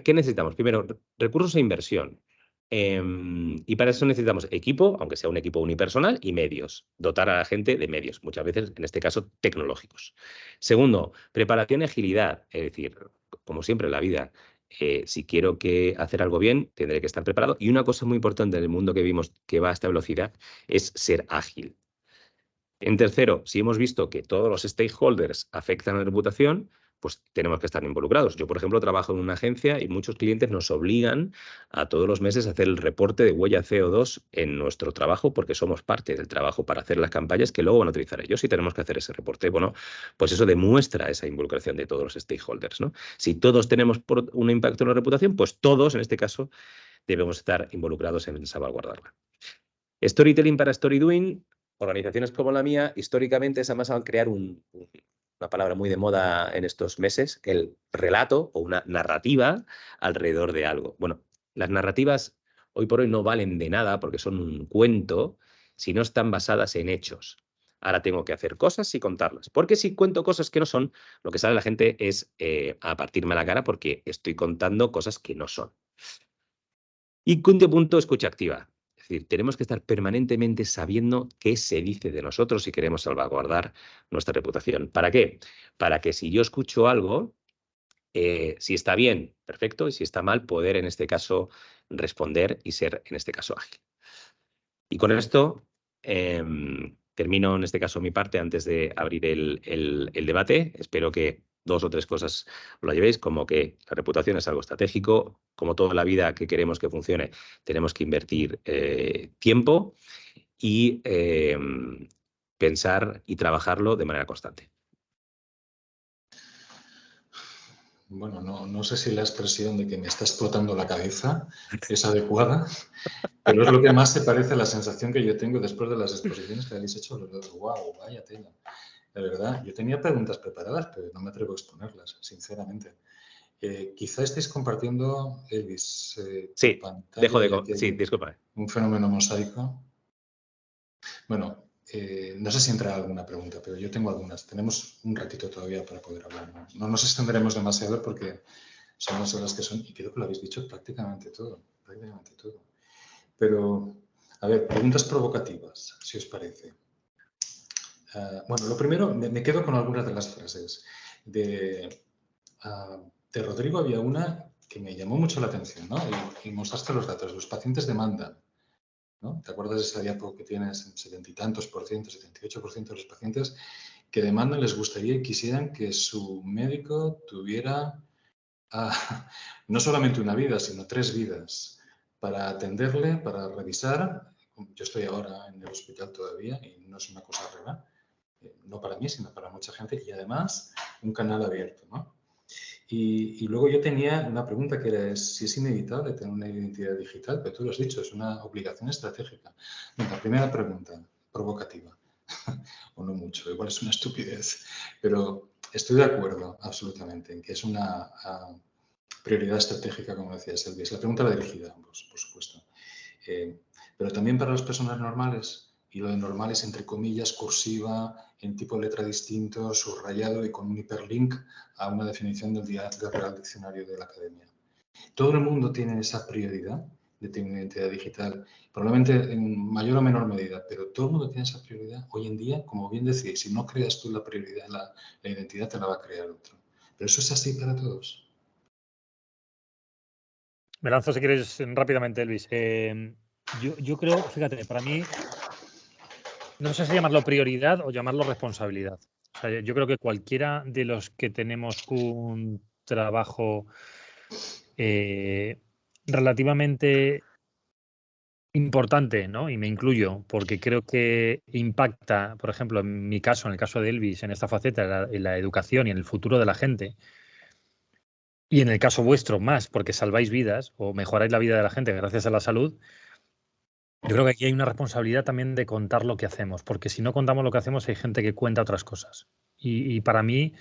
¿Qué necesitamos? Primero, recursos e inversión. Y para eso necesitamos equipo, aunque sea un equipo unipersonal, y medios. Dotar a la gente de medios, muchas veces, en este caso, tecnológicos. Segundo, preparación y agilidad. Es decir, como siempre en la vida, si quiero hacer algo bien, tendré que estar preparado. Y una cosa muy importante en el mundo que vivimos que va a esta velocidad es ser ágil. En tercero, si hemos visto que todos los stakeholders afectan a la reputación, pues tenemos que estar involucrados. Yo, por ejemplo, trabajo en una agencia y muchos clientes nos obligan a todos los meses a hacer el reporte de huella CO2 en nuestro trabajo porque somos parte del trabajo para hacer las campañas que luego van a utilizar ellos y tenemos que hacer ese reporte. Bueno, pues eso demuestra esa involucración de todos los stakeholders, ¿no? Si todos tenemos un impacto en la reputación, pues todos, en este caso, debemos estar involucrados en salvaguardarla. Storytelling para Story Doing. Organizaciones como la mía, históricamente se han basado en crear una palabra muy de moda en estos meses, el relato o una narrativa alrededor de algo. Bueno, las narrativas hoy por hoy no valen de nada porque son un cuento si no están basadas en hechos. Ahora tengo que hacer cosas y contarlas. Porque si cuento cosas que no son, lo que sale la gente es a partirme la cara porque estoy contando cosas que no son. Y quinto punto, escucha activa. Es decir, tenemos que estar permanentemente sabiendo qué se dice de nosotros si queremos salvaguardar nuestra reputación. ¿Para qué? Para que si yo escucho algo, si está bien, perfecto, y si está mal, poder en este caso responder y ser en este caso ágil. Y con esto termino en este caso mi parte antes de abrir el debate. Espero que 2 o 3 cosas lo llevéis, como que la reputación es algo estratégico, como toda la vida que queremos que funcione, tenemos que invertir tiempo y pensar y trabajarlo de manera constante. Bueno, no sé si la expresión de que me está explotando la cabeza es adecuada, pero es lo que más se parece a la sensación que yo tengo después de las exposiciones que habéis hecho. ¡Wow! Vaya tela. De verdad, yo tenía preguntas preparadas, pero no me atrevo a exponerlas, sinceramente. Quizá estéis compartiendo, Elvis, tu Sí, pantalla y aquí sí, hay disculpa. un fenómeno mosaico. Bueno, no sé si entra alguna pregunta, pero yo tengo algunas. Tenemos un ratito todavía para poder hablar. No nos extenderemos demasiado porque son las horas que son y creo que lo habéis dicho prácticamente todo. Pero, a ver, preguntas provocativas, si os parece. Bueno, lo primero, me quedo con algunas de las frases. De Rodrigo había una que me llamó mucho la atención, ¿no? Y mostraste los datos. Los pacientes demandan, ¿no? ¿Te acuerdas de esa diapo que tienes en 70 y tantos por ciento, 78% de los pacientes que demandan, les gustaría y quisieran que su médico tuviera no solamente una vida, sino 3 vidas para atenderle, para revisar. Yo estoy ahora en el hospital todavía y no es una cosa rara, no para mí, sino para mucha gente, y además un canal abierto, ¿no? Y luego yo tenía una pregunta que era si es inevitable tener una identidad digital, pero tú lo has dicho, es una obligación estratégica. La primera pregunta, provocativa, o no mucho, igual es una estupidez, pero estoy de acuerdo absolutamente en que es una prioridad estratégica, como decía Elvis. La pregunta va dirigida a ambos, por supuesto. Pero también para las personas normales, y lo de normal es entre comillas, cursiva, en tipo letra distinto, subrayado y con un hiperlink a una definición del Real Diccionario de la Academia. Todo el mundo tiene esa prioridad de tener una identidad digital, probablemente en mayor o menor medida, pero todo el mundo tiene esa prioridad. Hoy en día, como bien decís, si no creas tú la prioridad, la identidad te la va a crear otro. Pero eso es así para todos. Me lanzo, si quieres, rápidamente, Luis. Yo creo, fíjate, para mí, no sé si llamarlo prioridad o llamarlo responsabilidad. O sea, yo creo que cualquiera de los que tenemos un trabajo relativamente importante, ¿no? Y me incluyo, porque creo que impacta, por ejemplo, en mi caso, en el caso de Elvis, en esta faceta, en la educación y en el futuro de la gente. Y en el caso vuestro, más, porque salváis vidas o mejoráis la vida de la gente gracias a la salud. Yo creo que aquí hay una responsabilidad también de contar lo que hacemos, porque si no contamos lo que hacemos, hay gente que cuenta otras cosas. Y para mí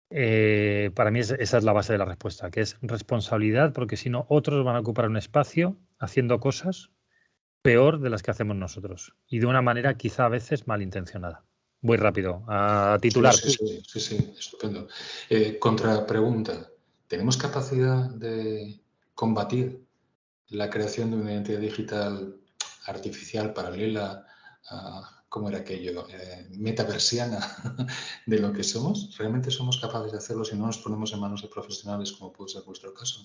esa es la base de la respuesta, que es responsabilidad, porque si no, otros van a ocupar un espacio haciendo cosas peor de las que hacemos nosotros y de una manera quizá a veces malintencionada. Voy rápido, a titular. Sí, estupendo. Contrapregunta. ¿Tenemos capacidad de combatir la creación de una identidad digital artificial paralela a, ¿cómo era aquello? Metaversiana de lo que somos? ¿Realmente somos capaces de hacerlo si no nos ponemos en manos de profesionales como puede ser vuestro caso?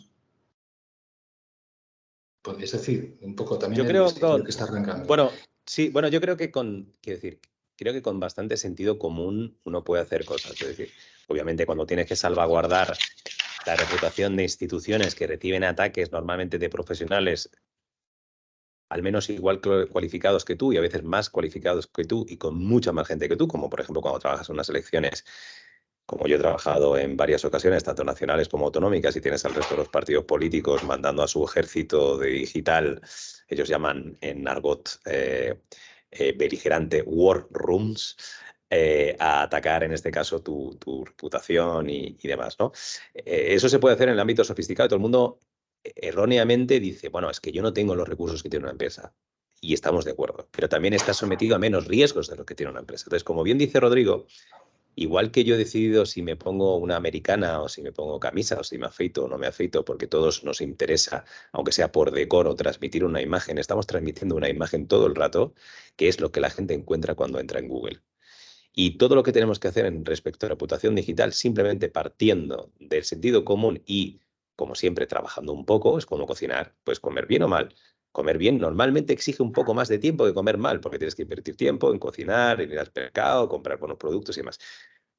Pues, es decir, un poco también Yo creo que está arrancando. bueno, sí, bueno, yo creo que quiero decir, creo que con bastante sentido común uno puede hacer cosas. Es decir, obviamente cuando tienes que salvaguardar la reputación de instituciones que reciben ataques normalmente de profesionales al menos igual cualificados que tú y a veces más cualificados que tú y con mucha más gente que tú, como por ejemplo cuando trabajas en unas elecciones, como yo he trabajado en varias ocasiones, tanto nacionales como autonómicas, y tienes al resto de los partidos políticos mandando a su ejército de digital, ellos llaman en argot beligerante war rooms, a atacar en este caso tu reputación y demás, ¿no? Eso se puede hacer en el ámbito sofisticado. Todo el mundo erróneamente dice, bueno, es que yo no tengo los recursos que tiene una empresa. Y estamos de acuerdo, pero también está sometido a menos riesgos de lo que tiene una empresa. Entonces, como bien dice Rodrigo, igual que yo he decidido si me pongo una americana o si me pongo camisa o si me afeito o no me afeito, porque a todos nos interesa, aunque sea por decoro, transmitir una imagen, estamos transmitiendo una imagen todo el rato, que es lo que la gente encuentra cuando entra en Google. Y todo lo que tenemos que hacer en respecto a reputación digital, simplemente partiendo del sentido común y, como siempre, trabajando un poco, es como cocinar, pues comer bien o mal. Comer bien normalmente exige un poco más de tiempo que comer mal, porque tienes que invertir tiempo en cocinar, en ir al mercado, comprar buenos productos y demás.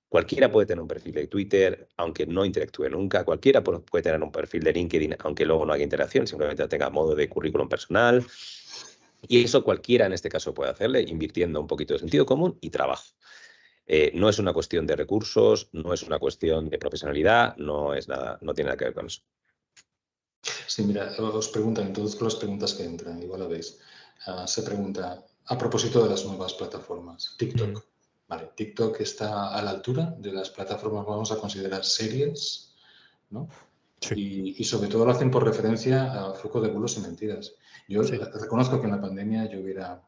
Cualquiera puede tener un perfil de Twitter, aunque no interactúe nunca. Cualquiera puede tener un perfil de LinkedIn, aunque luego no haya interacción, simplemente tenga modo de currículum personal. Y eso cualquiera en este caso puede hacerle, invirtiendo un poquito de sentido común y trabajo. No es una cuestión de recursos, no es una cuestión de profesionalidad, no es nada, no tiene nada que ver con eso. Sí, mira, os preguntan, introduzco las preguntas que entran, igual la veis. Se pregunta, a propósito de las nuevas plataformas, TikTok. Vale, TikTok está a la altura de las plataformas, vamos a considerar serias, ¿no? Sí. Y sobre todo lo hacen por referencia a foco de bulos y mentiras. Yo reconozco que en la pandemia yo hubiera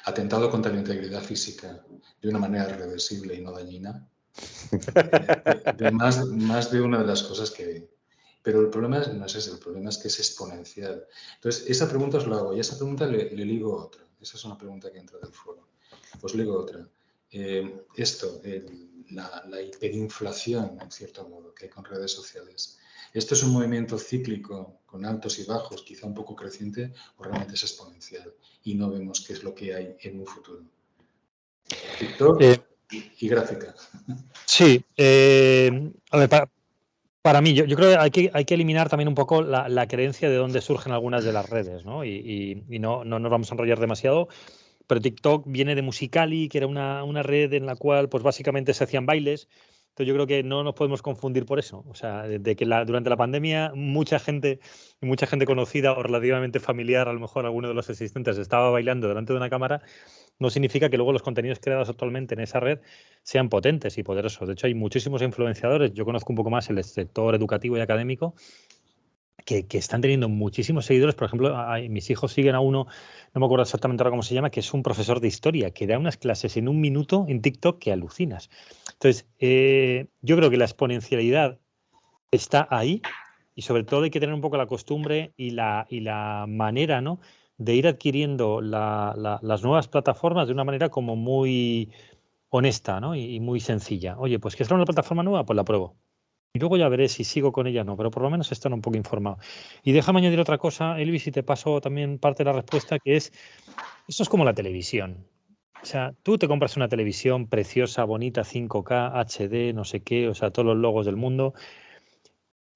atentado contra la integridad física de una manera reversible y no dañina. De más de una de las cosas que... Pero el problema no es ese, el problema es que es exponencial. Entonces, esa pregunta os la hago y a esa pregunta le ligo otra. Esa es una pregunta que entra del foro. Os ligo otra. La hiperinflación, en cierto modo, que hay con redes sociales. ¿Esto es un movimiento cíclico con altos y bajos, quizá un poco creciente, o realmente es exponencial y no vemos qué es lo que hay en un futuro? TikTok y gráfica. Sí, a ver, para mí, yo creo que hay que eliminar también un poco la creencia de dónde surgen algunas de las redes, ¿no? Y no nos vamos a enrollar demasiado, pero TikTok viene de Musical.ly, que era una red en la cual pues básicamente se hacían bailes. Entonces yo creo que no nos podemos confundir por eso. O sea, de que durante la pandemia mucha gente conocida o relativamente familiar, a lo mejor alguno de los asistentes estaba bailando delante de una cámara, no significa que luego los contenidos creados actualmente en esa red sean potentes y poderosos. De hecho, hay muchísimos influenciadores. Yo conozco un poco más el sector educativo y académico que están teniendo muchísimos seguidores. Por ejemplo, mis hijos siguen a uno, no me acuerdo exactamente ahora cómo se llama, que es un profesor de historia, que da unas clases en un minuto en TikTok que alucinas. Entonces, yo creo que la exponencialidad está ahí y sobre todo hay que tener un poco la costumbre y la manera, ¿no?, de ir adquiriendo las nuevas plataformas de una manera como muy honesta, ¿no?, y muy sencilla. Oye, pues que es una plataforma nueva, pues la pruebo. Y luego ya veré si sigo con ella o no, pero por lo menos estar un poco informado. Y déjame añadir otra cosa, Elvis, y te paso también parte de la respuesta, que es, esto es como la televisión. O sea, tú te compras una televisión preciosa, bonita, 5K, HD, no sé qué, o sea, todos los logos del mundo,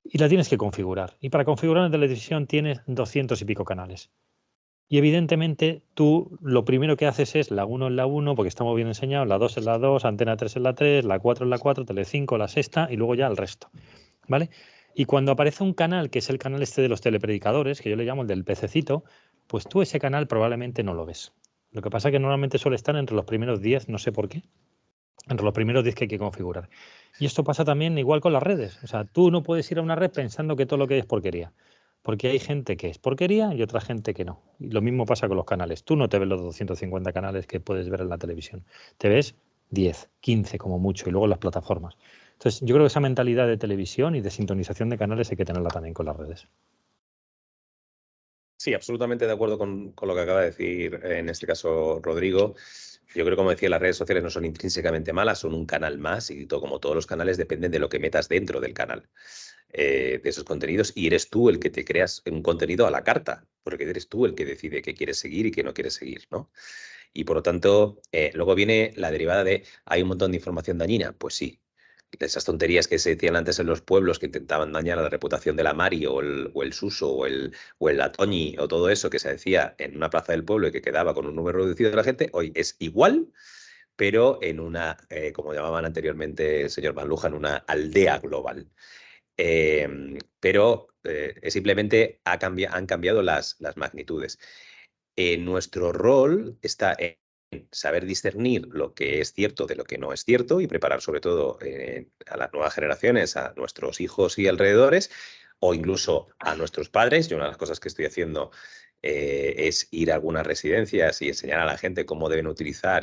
y la tienes que configurar. Y para configurar una televisión tienes 200 y pico canales. Y evidentemente tú lo primero que haces es la 1 en la 1, porque estamos bien enseñados, la 2 en la 2, Antena 3 en la 3, la 4 en la 4, Telecinco, la sexta y luego ya el resto, ¿vale? Y cuando aparece un canal, que es el canal este de los telepredicadores, que yo le llamo el del pececito, pues tú ese canal probablemente no lo ves. Lo que pasa es que normalmente suele estar entre los primeros 10, no sé por qué, entre los primeros 10 que hay que configurar. Y esto pasa también igual con las redes. O sea, tú no puedes ir a una red pensando que todo lo que es porquería. Porque hay gente que es porquería y otra gente que no. Y lo mismo pasa con los canales. Tú no te ves los 250 canales que puedes ver en la televisión. Te ves 10, 15 como mucho y luego las plataformas. Entonces, yo creo que esa mentalidad de televisión y de sintonización de canales hay que tenerla también con las redes. Sí, absolutamente de acuerdo con lo que acaba de decir en este caso Rodrigo. Yo creo, como decía, las redes sociales no son intrínsecamente malas, son un canal más y como todos los canales dependen de lo que metas dentro del canal, de esos contenidos, y eres tú el que te creas un contenido a la carta, porque eres tú el que decide qué quieres seguir y qué no quieres seguir, ¿no? Y por lo tanto, luego viene la derivada de hay un montón de información dañina. Pues sí, esas tonterías que se decían antes en los pueblos que intentaban dañar a la reputación de la Mari o el Suso o el Atoñi o todo eso que se decía en una plaza del pueblo y que quedaba con un número reducido de la gente, hoy es igual, pero en una, como llamaban anteriormente el señor Manluja, en una aldea global. Pero simplemente han cambiado las magnitudes. Nuestro rol está en saber discernir lo que es cierto de lo que no es cierto y preparar sobre todo a las nuevas generaciones, a nuestros hijos y alrededores, o incluso a nuestros padres. Yo una de las cosas que estoy haciendo es ir a algunas residencias y enseñar a la gente cómo deben utilizar.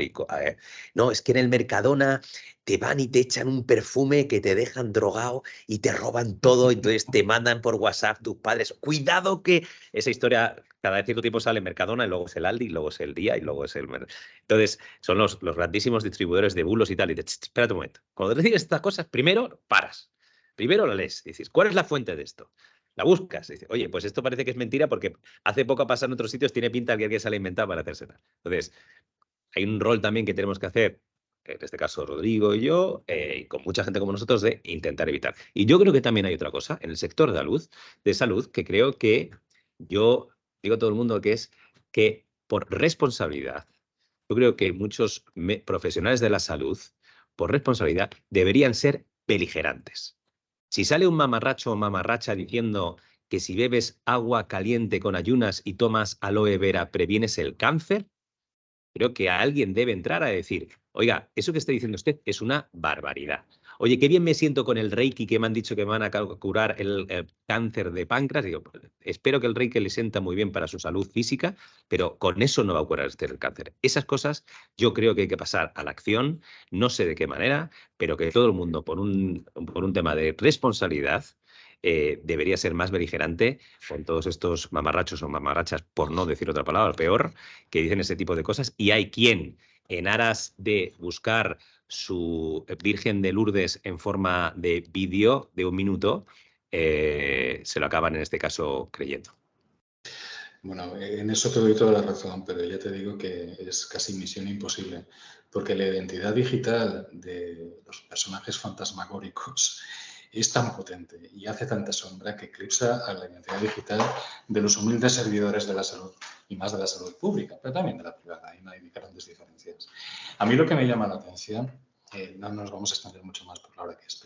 No, es que en el Mercadona te van y te echan un perfume que te dejan drogado y te roban todo, entonces te mandan por WhatsApp tus padres. Cuidado que esa historia cada cierto tiempo sale en Mercadona y luego es el Aldi y luego es el Día y luego es el... Entonces son los grandísimos distribuidores de bulos y tal. Y dices, espérate un momento. Cuando decides estas cosas, primero paras. Primero la lees. Dices, ¿cuál es la fuente de esto? La buscas. Dices, oye, pues esto parece que es mentira porque hace poco ha pasado en otros sitios, tiene pinta que alguien se la ha inventado para hacerse tal. Entonces, hay un rol también que tenemos que hacer, en este caso Rodrigo y yo, y con mucha gente como nosotros, de intentar evitar. Y yo creo que también hay otra cosa en el sector de salud, que creo que yo digo a todo el mundo que es que por responsabilidad, yo creo que muchos profesionales de la salud, por responsabilidad, deberían ser beligerantes. Si sale un mamarracho o mamarracha diciendo que si bebes agua caliente con ayunas y tomas aloe vera previenes el cáncer, creo que alguien debe entrar a decir, oiga, eso que está diciendo usted es una barbaridad. Oye, qué bien me siento con el Reiki que me han dicho que me van a curar el cáncer de páncreas. Digo, espero que el Reiki le sienta muy bien para su salud física, pero con eso no va a curar usted el cáncer. Esas cosas yo creo que hay que pasar a la acción, no sé de qué manera, pero que todo el mundo, por un tema de responsabilidad, debería ser más beligerante con todos estos mamarrachos o mamarrachas, por no decir otra palabra, peor, que dicen ese tipo de cosas. Y hay quien, en aras de buscar su Virgen de Lourdes en forma de vídeo de un minuto, se lo acaban en este caso creyendo. Bueno, en eso te doy toda la razón, pero ya te digo que es casi misión imposible, porque la identidad digital de los personajes fantasmagóricos es tan potente y hace tanta sombra que eclipsa a la identidad digital de los humildes servidores de la salud, y más de la salud pública, pero también de la privada, y no hay grandes diferencias. A mí lo que me llama la atención, no nos vamos a extender mucho más por la hora que es,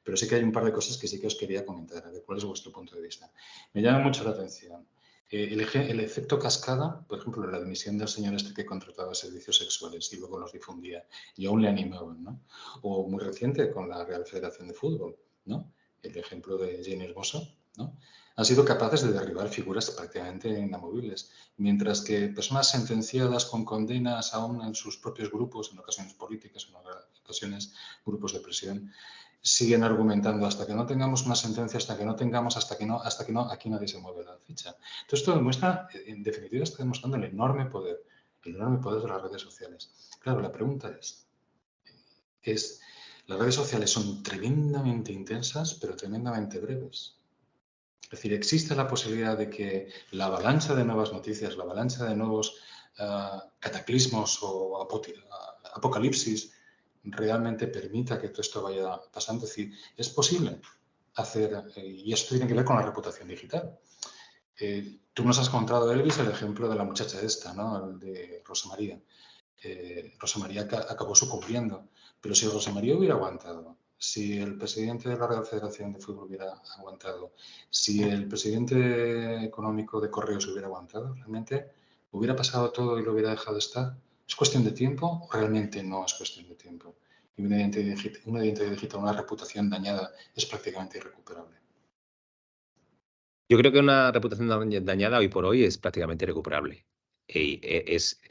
pero sí que hay un par de cosas que sí que os quería comentar, a ver cuál es vuestro punto de vista. Me llama mucho la atención el efecto cascada, por ejemplo, la admisión del señor este que contrataba servicios sexuales y luego los difundía y aún le animaban, ¿no? O muy reciente con la Real Federación de Fútbol, ¿no? El ejemplo de Jenny Hermoso, ¿no? Han sido capaces de derribar figuras prácticamente inamovibles, mientras que personas sentenciadas con condenas aún en sus propios grupos, en ocasiones políticas, en ocasiones grupos de presión, siguen argumentando hasta que no tengamos una sentencia, hasta que no, aquí nadie se mueve la ficha. Entonces, esto demuestra, en definitiva, está demostrando el enorme poder de las redes sociales. Claro, la pregunta es, las redes sociales son tremendamente intensas, pero tremendamente breves. Es decir, existe la posibilidad de que la avalancha de nuevas noticias, la avalancha de nuevos cataclismos o apocalipsis realmente permita que todo esto vaya pasando. Es decir, es posible hacer, y esto tiene que ver con la reputación digital. Tú nos has contado, Elvis, el ejemplo de la muchacha esta, ¿no? El de Rosa María. Rosa María acabó sucumbiendo, pero si Rosa María hubiera aguantado, si el presidente de la Real Federación de Fútbol hubiera aguantado, si el presidente económico de Correos hubiera aguantado, realmente hubiera pasado todo y lo hubiera dejado estar. ¿Es cuestión de tiempo? Realmente no es cuestión de tiempo. Y una identidad digital, una reputación dañada, es prácticamente irrecuperable. Yo creo que una reputación dañada hoy por hoy es prácticamente irrecuperable. Es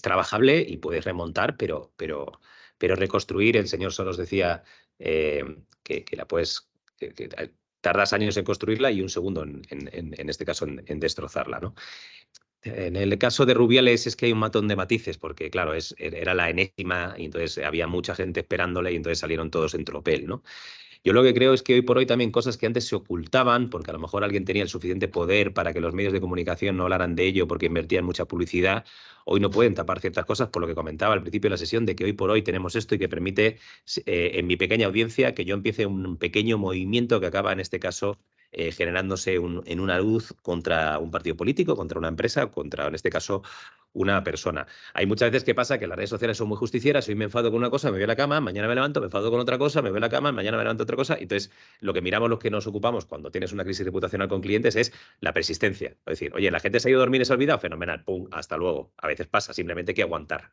trabajable y puedes remontar, pero reconstruir, el señor Soros decía que la puedes, que tardas años en construirla y un segundo en este caso en destrozarla, ¿no? En el caso de Rubiales es que hay un montón de matices, porque claro, era la enésima y entonces había mucha gente esperándole y entonces salieron todos en tropel, ¿no? Yo lo que creo es que hoy por hoy también cosas que antes se ocultaban, porque a lo mejor alguien tenía el suficiente poder para que los medios de comunicación no hablaran de ello porque invertían mucha publicidad, hoy no pueden tapar ciertas cosas, por lo que comentaba al principio de la sesión, de que hoy por hoy tenemos esto y que permite, en mi pequeña audiencia, que yo empiece un pequeño movimiento que acaba, en este caso, generándose en una luz contra un partido político, contra una empresa, contra, en este caso, una persona. Hay muchas veces que pasa que las redes sociales son muy justicieras, hoy me enfado con una cosa, me voy a la cama, mañana me levanto, me enfado con otra cosa, me voy a la cama, mañana me levanto otra cosa. Entonces, lo que miramos los que nos ocupamos cuando tienes una crisis reputacional con clientes es la persistencia. Es decir, oye, la gente se ha ido a dormir y se ha olvidado, fenomenal, pum, hasta luego. A veces pasa, simplemente hay que aguantar.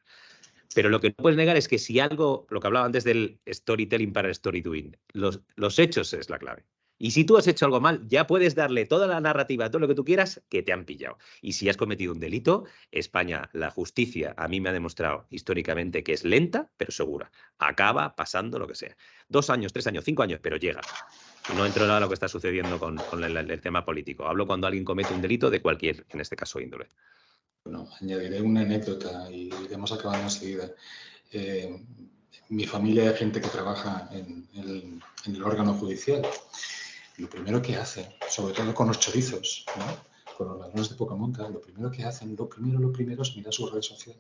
Pero lo que no puedes negar es que si algo, lo que hablaba antes del storytelling para el story doing, los hechos es la clave. Y si tú has hecho algo mal, ya puedes darle toda la narrativa, todo lo que tú quieras, que te han pillado. Y si has cometido un delito, España, la justicia, a mí me ha demostrado históricamente que es lenta, pero segura. Acaba pasando lo que sea. 2 años, 3 años, 5 años, pero llega. Y no entro nada a lo que está sucediendo con el tema político. Hablo cuando alguien comete un delito de cualquier, en este caso, índole. Bueno, añadiré una anécdota y iremos acabando enseguida. Mi familia hay gente que trabaja en el órgano judicial. Lo primero que hacen, sobre todo con los chorizos, ¿no? Con los ladrones de poca monta, lo primero que hacen, lo primero es mirar su red social.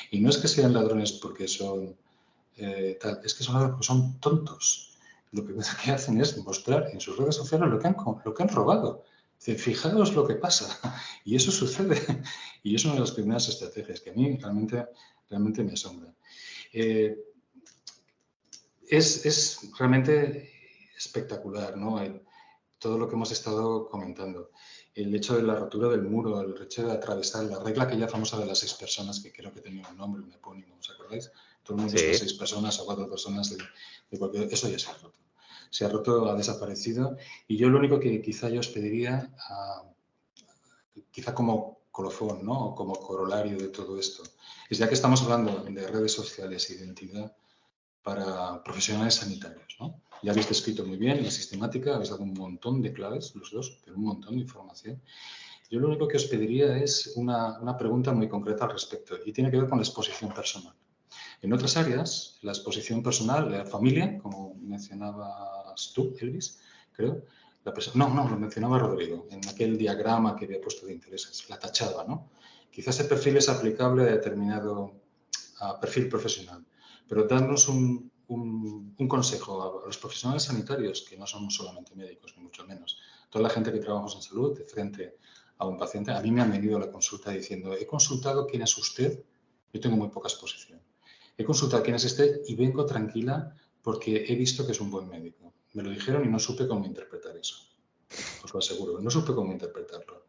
Y no es que sean ladrones porque son tal, es que son tontos. Lo primero que hacen es mostrar en sus redes sociales lo que han robado. Dicen, fijaos lo que pasa. Y eso sucede. Y es una de las primeras estrategias que a mí realmente me asombra. Es realmente espectacular, ¿no? Todo lo que hemos estado comentando. El hecho de la rotura del muro, el hecho de atravesar la regla aquella famosa de las 6 personas, que creo que tenía un nombre, un epónimo, ¿os acordáis? Todo el mundo Sí. de 6 personas o 4 personas de cualquier... Eso ya se ha roto. Se ha roto, ha desaparecido. Y yo lo único que quizá yo os pediría, quizá como colofón, ¿no? O como corolario de todo esto, es ya que estamos hablando de redes sociales e identidad para profesionales sanitarios, ¿no? Ya habéis descrito muy bien la sistemática, habéis dado un montón de claves, los dos, pero un montón de información. Yo lo único que os pediría es una pregunta muy concreta al respecto y tiene que ver con la exposición personal. En otras áreas, la exposición personal, la familia, como mencionabas tú, Elvis, creo, no, lo mencionaba Rodrigo, en aquel diagrama que había puesto de intereses, la tachada, ¿no? Quizás ese perfil es aplicable a a perfil profesional, pero darnos un consejo a los profesionales sanitarios, que no somos solamente médicos, ni mucho menos. Toda la gente que trabajamos en salud, de frente a un paciente, a mí me han venido a la consulta diciendo, he consultado quién es usted, yo tengo muy poca exposición, he consultado quién es usted y vengo tranquila porque he visto que es un buen médico. Me lo dijeron y no supe cómo interpretar eso. Os lo aseguro, no supe cómo interpretarlo.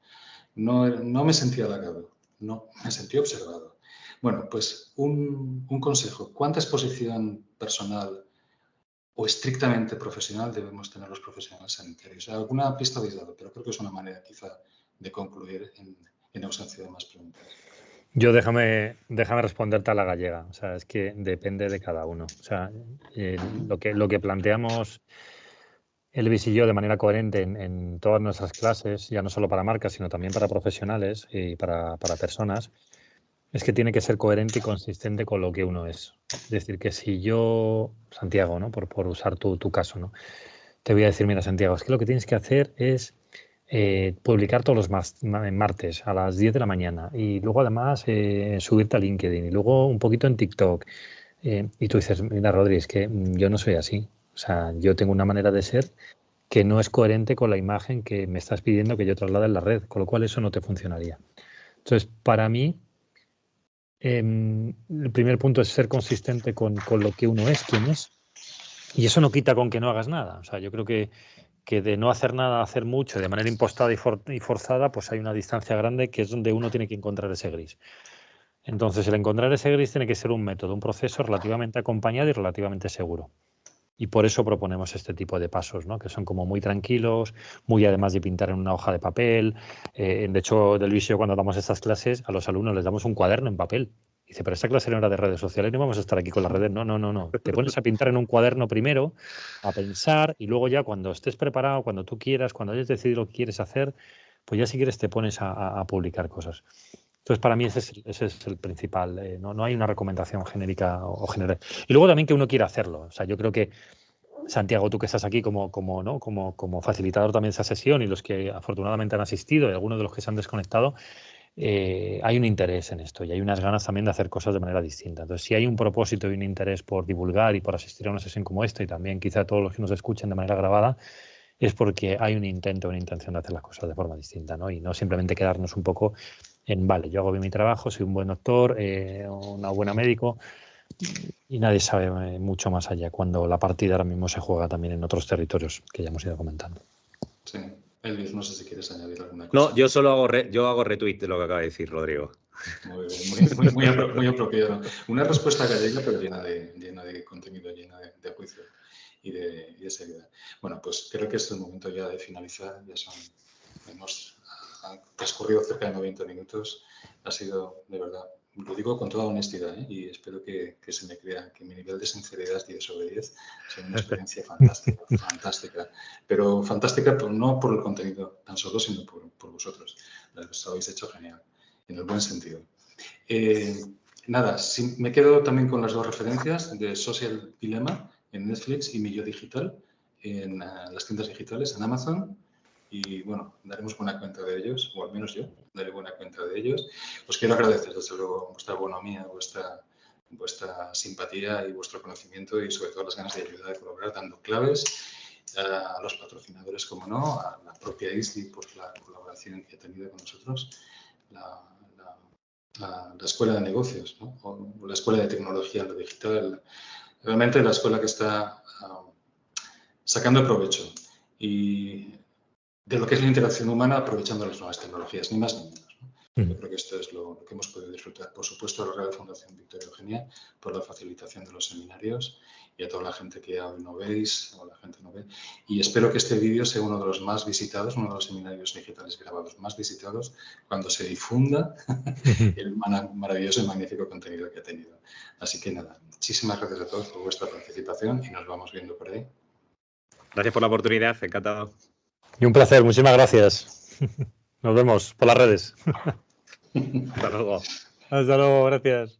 No me sentí halagado, no, me sentí observado. Bueno, pues un consejo. ¿Cuánta exposición personal o estrictamente profesional debemos tener los profesionales sanitarios? Alguna pista habéis dado, pero creo que es una manera quizá de concluir en ausencia de más preguntas. Yo déjame responderte a la gallega. O sea, es que depende de cada uno. O sea, lo que planteamos Elvis y yo de manera coherente en todas nuestras clases, ya no solo para marcas, sino también para profesionales y para personas, es que tiene que ser coherente y consistente con lo que uno es. Es decir, que si yo, Santiago, ¿no? Por usar tu caso, ¿no? Te voy a decir, mira, Santiago, es que lo que tienes que hacer es publicar todos los martes a las 10 de la mañana y luego además subirte a LinkedIn y luego un poquito en TikTok. Y tú dices, mira, Rodri, es que yo no soy así. O sea, yo tengo una manera de ser que no es coherente con la imagen que me estás pidiendo que yo traslade en la red, con lo cual eso no te funcionaría. Entonces, para mí, el primer punto es ser consistente con lo que uno es, quién es. Y eso no quita con que no hagas nada. O sea, yo creo que de no hacer nada a hacer mucho de manera impostada y forzada, pues hay una distancia grande que es donde uno tiene que encontrar ese gris. Entonces, el encontrar ese gris tiene que ser un método, un proceso relativamente acompañado y relativamente seguro. Y por eso proponemos este tipo de pasos, ¿no? Que son como muy tranquilos, muy además de pintar en una hoja de papel. De hecho, Luis y yo cuando damos estas clases, a los alumnos les damos un cuaderno en papel. Dice, pero esta clase no era de redes sociales, no vamos a estar aquí con las redes. No. Te pones a pintar en un cuaderno primero, a pensar, y luego ya cuando estés preparado, cuando tú quieras, cuando hayas decidido lo que quieres hacer, pues ya si quieres te pones a publicar cosas. Entonces, para mí ese es el principal. No hay una recomendación genérica o general. Y luego también que uno quiera hacerlo. O sea, yo creo que, Santiago, tú que estás aquí como facilitador también de esa sesión y los que afortunadamente han asistido y algunos de los que se han desconectado, hay un interés en esto y hay unas ganas también de hacer cosas de manera distinta. Entonces, si hay un propósito y un interés por divulgar y por asistir a una sesión como esta y también quizá todos los que nos escuchen de manera grabada, es porque hay un intento, una intención de hacer las cosas de forma distinta, ¿no? Y no simplemente quedarnos un poco en, vale, yo hago bien mi trabajo, soy un buen doctor, una buena médico, y nadie sabe mucho más allá cuando la partida ahora mismo se juega también en otros territorios que ya hemos ido comentando. Sí. Elvis, no sé si quieres añadir alguna cosa. No, yo solo hago retweet de lo que acaba de decir Rodrigo. Muy bien, muy apropiado. Una respuesta gallega, pero llena de contenido, llena de juicio y de seriedad. Bueno, pues creo que es el momento ya de finalizar. Hemos transcurrido cerca de 90 minutos. Ha sido, de verdad, lo digo con toda honestidad, y espero que se me crea que mi nivel de sinceridad es 10 sobre 10. Ha sido una experiencia fantástica. Pero fantástica no por el contenido tan solo, sino por vosotros. Lo habéis hecho genial, en el buen sentido. Nada, me quedo también con las dos referencias de Social Dilemma en Netflix y Mi Yo Digital en las tiendas digitales, en Amazon. Y bueno, daremos buena cuenta de ellos, o al menos yo daré buena cuenta de ellos. Os quiero agradecer, desde luego, vuestra bonomía, vuestra simpatía y vuestro conocimiento y sobre todo las ganas de ayudar, de colaborar, dando claves a los patrocinadores, como no, a la propia ISDI por la colaboración que ha tenido con nosotros, la Escuela de Negocios, ¿no? O la Escuela de Tecnología en lo Digital. Realmente la escuela que está sacando provecho y de lo que es la interacción humana aprovechando las nuevas tecnologías, ni más ni menos, ¿no? Yo creo que esto es lo que hemos podido disfrutar. Por supuesto, a la Real Fundación Victoria Eugenia por la facilitación de los seminarios y a toda la gente que hoy no veis o la gente no ve. Y espero que este vídeo sea uno de los más visitados, uno de los seminarios digitales grabados más visitados cuando se difunda el maravilloso y magnífico contenido que ha tenido. Así que nada, muchísimas gracias a todos por vuestra participación y nos vamos viendo por ahí. Gracias por la oportunidad, encantado. Y un placer, muchísimas gracias. Nos vemos por las redes. Hasta luego. Hasta luego, gracias.